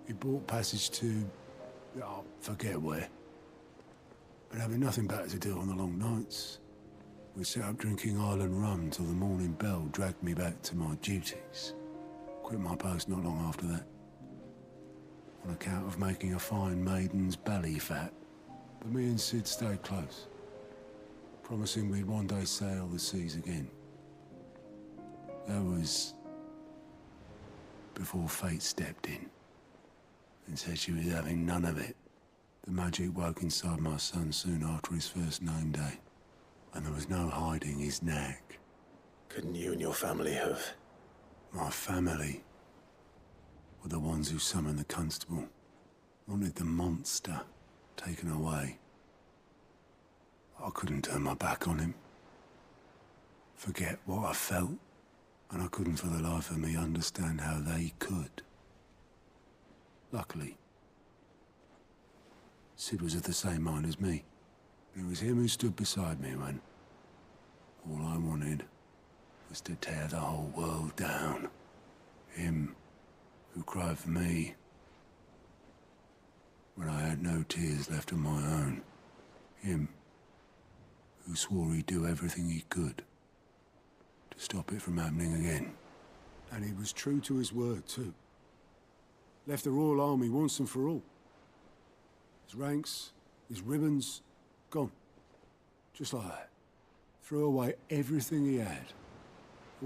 He bought passage to... oh, forget where. But having nothing better to do on the long nights, we sat up drinking island rum till the morning bell dragged me back to my duties. Quit my post not long after that. On account of making a fine maiden's belly fat. But me and Sid stayed close, promising we'd one day sail the seas again. That was before fate stepped in and said she was having none of it. The magic woke inside my son soon after his first name day, and there was no hiding his knack. Couldn't you and your family have... My family were the ones who summoned the constable, wanted the monster taken away. I couldn't turn my back on him, forget what I felt, and I couldn't for the life of me understand how they could. Luckily, Sid was of the same mind as me. It was him who stood beside me when, All I wanted was to tear the whole world down. Him who cried for me when I had no tears left of my own. Him who swore he'd do everything he could to stop it from happening again. And he was true to his word, too. Left the Royal Army once and for all. His ranks, his ribbons, gone. Just like that. Threw away everything he had.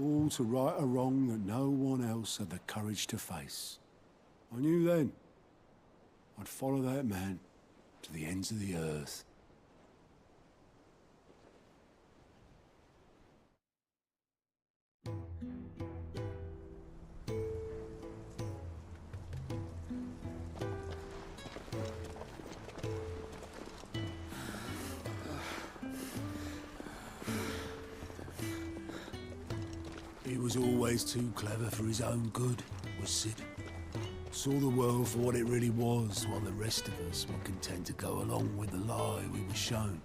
All to right a wrong that no one else had the courage to face. I knew then I'd follow that man to the ends of the earth. He was always too clever for his own good, was Sid. Saw the world for what it really was, while the rest of us were content to go along with the lie we were shown.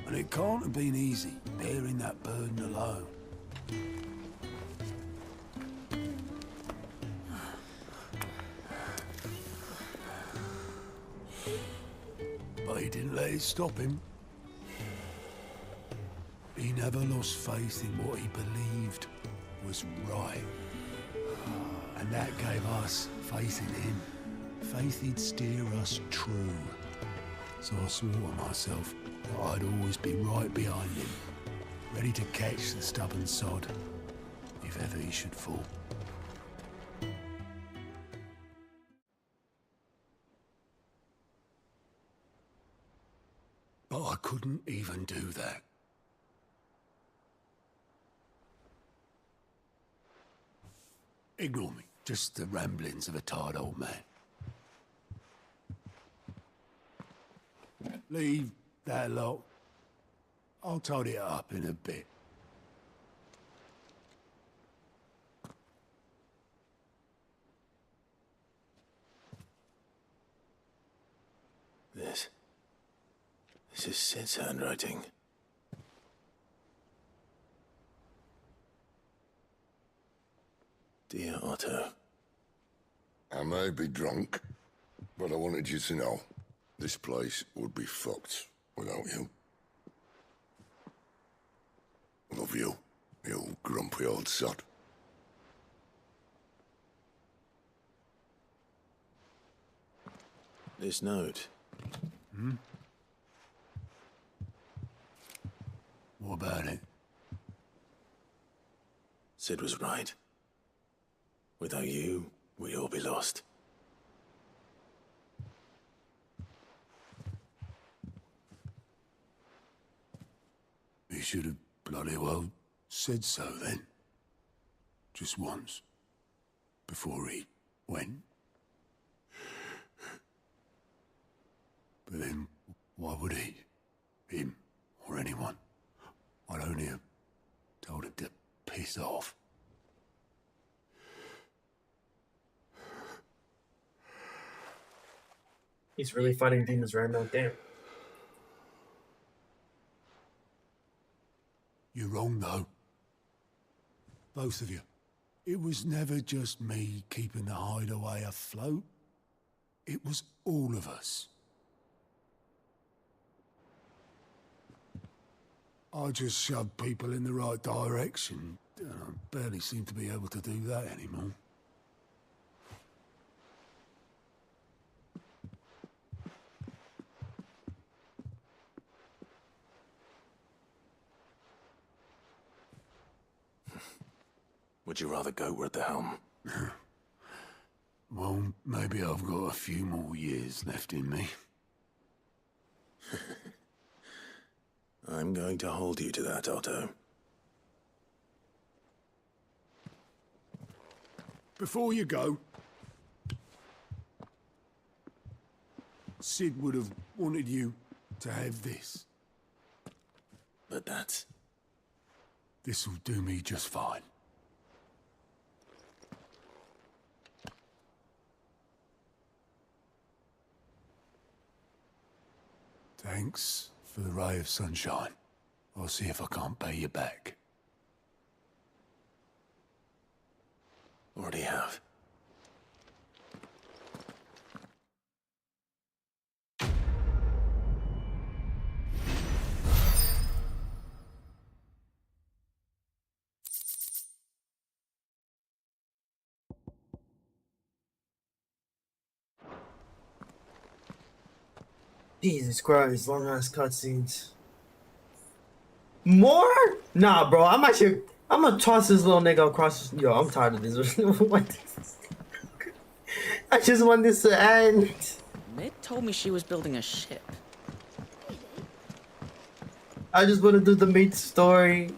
And it can't have been easy, bearing that burden alone. But he didn't let it stop him. He never lost faith in what he believed was right. And that gave us faith in him. Faith he'd steer us true. So I swore to myself that I'd always be right behind him, ready to catch the stubborn sod, if ever he should fall. But I couldn't even do that. Ignore me. Just the ramblings of a tired old man. Leave that lot. I'll tidy it up in a bit. This is Sid's handwriting. Dear Otto. I may be drunk, but I wanted you to know this place would be fucked without you. Love you, you grumpy old sod. This note. Hmm? What about it? Sid was right. Without you, we'd all be lost. He should have bloody well said so then. Just once. Before he went. But then, why would he? Him, or anyone? I'd only have told him to piss off. He's really fighting demons right now, damn. You're wrong, though. Both of you. It was never just me keeping the hideaway afloat. It was all of us. I just shoved people in the right direction, and I barely seem to be able to do that anymore. Would you rather go at the helm? Well, maybe I've got a few more years left in me. I'm going to hold you to that, Otto. Before you go, Sid would have wanted you to have this. But that's... This'll do me just fine. Thanks for the ray of sunshine. I'll see if I can't pay you back. Already have. Jesus Christ, long ass cutscenes. More? Nah, bro. I'm gonna toss this little nigga across. Yo, I'm tired of this. I just want this to end. Mid told me she was building a ship. I just want to do the main story.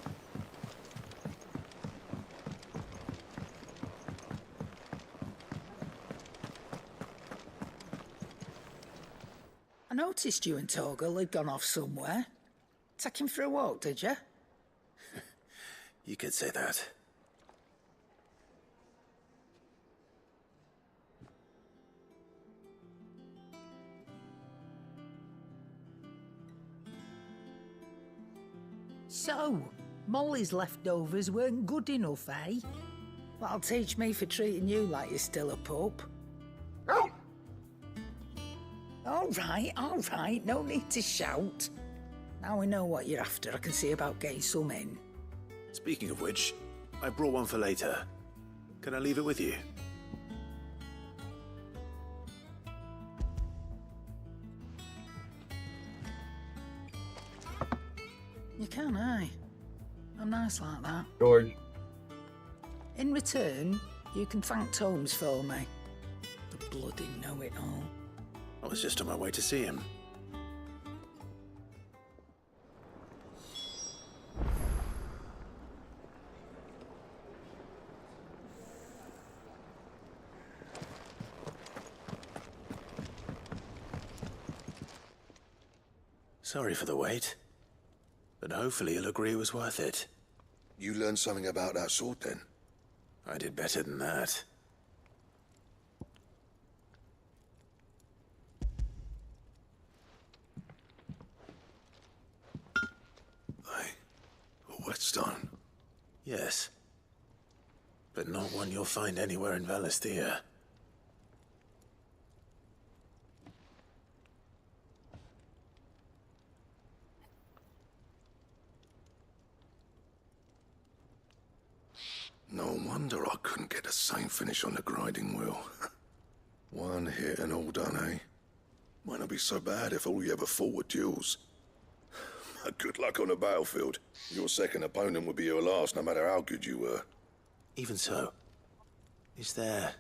I noticed you and Torgal had gone off somewhere. Take him for a walk, did you? You could say that. So, Molly's leftovers weren't good enough, eh? That'll teach me for treating you like you're still a pup. All right, no need to shout. Now we know what you're after, I can see about getting some in. Speaking of which, I brought one for later. Can I leave it with you? You can, eh? I'm nice like that. George. In return, you can thank Tomes for me. The bloody know-it-all. I was just on my way to see him. Sorry for the wait, but hopefully you'll agree it was worth it. You learned something about that sword then? I did better than that. A whetstone? Yes. But not one you'll find anywhere in Valisthea. No wonder I couldn't get the same finish on the grinding wheel. One hit and all done, eh? Might not be so bad if all you ever fought were duels. Good luck on the battlefield. Your second opponent would be your last, no matter how good you were. Even so, is there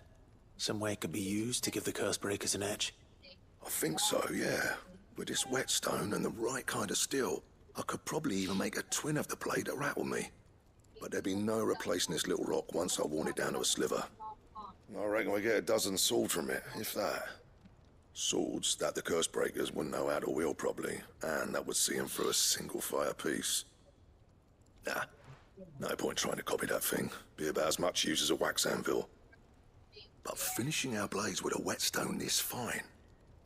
some way it could be used to give the curse breakers an edge? I think so, yeah. With this whetstone and the right kind of steel, I could probably even make a twin of the blade that rattled me. But there'd be no replacing this little rock once I worn it down to a sliver. I reckon we get a dozen swords from it, if that. Swords that the curse breakers wouldn't know how to wield properly, and that would see them through a single fire piece. Nah, no point trying to copy that thing. Be about as much use as a wax anvil. But finishing our blades with a whetstone this fine,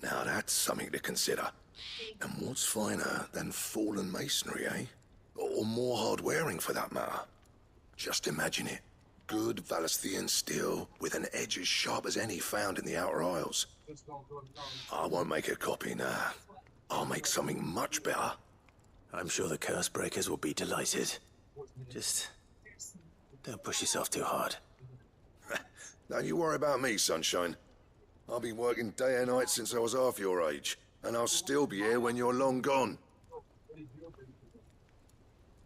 now that's something to consider. And what's finer than fallen masonry, eh? Or more hard-wearing, for that matter. Just imagine it. Good Valisthean steel with an edge as sharp as any found in the Outer Isles. I won't make a copy, nah. I'll make something much better. I'm sure the curse breakers will be delighted. Just don't push yourself too hard. Don't you worry about me, sunshine. I've been working day and night since I was half your age, and I'll still be here when you're long gone.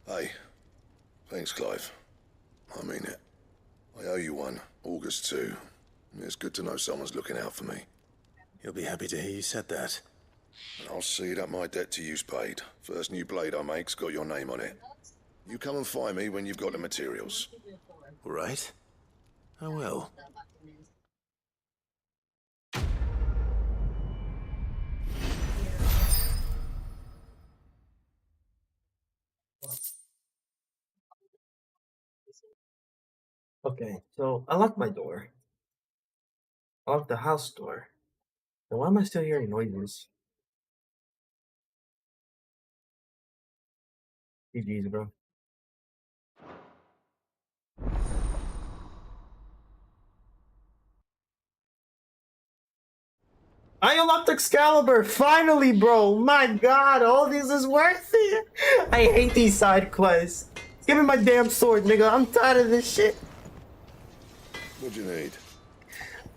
Hey, thanks, Clive. I mean it. I owe you one, August too. It's good to know someone's looking out for me. He'll be happy to hear you said that. And I'll see that my debt to you's paid. First new blade I make's got your name on it. You come and find me when you've got the materials. All right. I will. Okay, so I locked my door. I locked the house door. Then why am I still hearing noises? GG's, bro. I unlocked Excalibur! Finally, bro! My god, all this is worth it! I hate these side quests. Give me my damn sword, nigga. I'm tired of this shit. What do you need?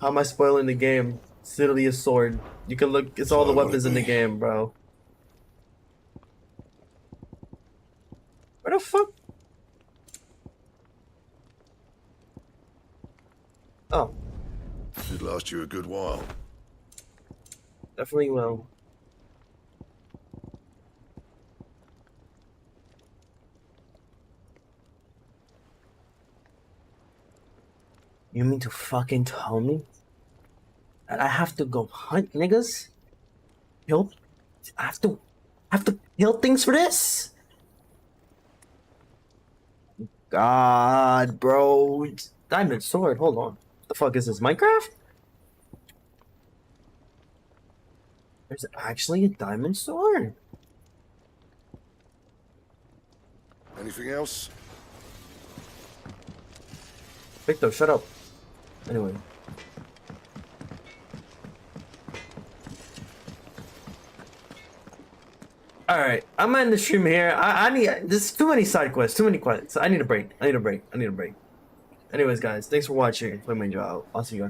How am I spoiling the game? It's literally a sword. You can look, it's all the weapons in the game, bro. Where the fuck? Oh. Should last you a good while. Definitely will. You mean to fucking tell me that I have to go hunt niggas? Kill? I have to kill things for this? God, bro. Diamond sword, hold on. What the fuck is this, Minecraft? There's actually a diamond sword. Anything else? Victor, shut up. Anyway. Alright, I'm gonna end the stream here. I need, there's too many side quests, too many quests. I need a break. I need a break. Anyways, guys, thanks for watching. Play my job. I'll see you guys.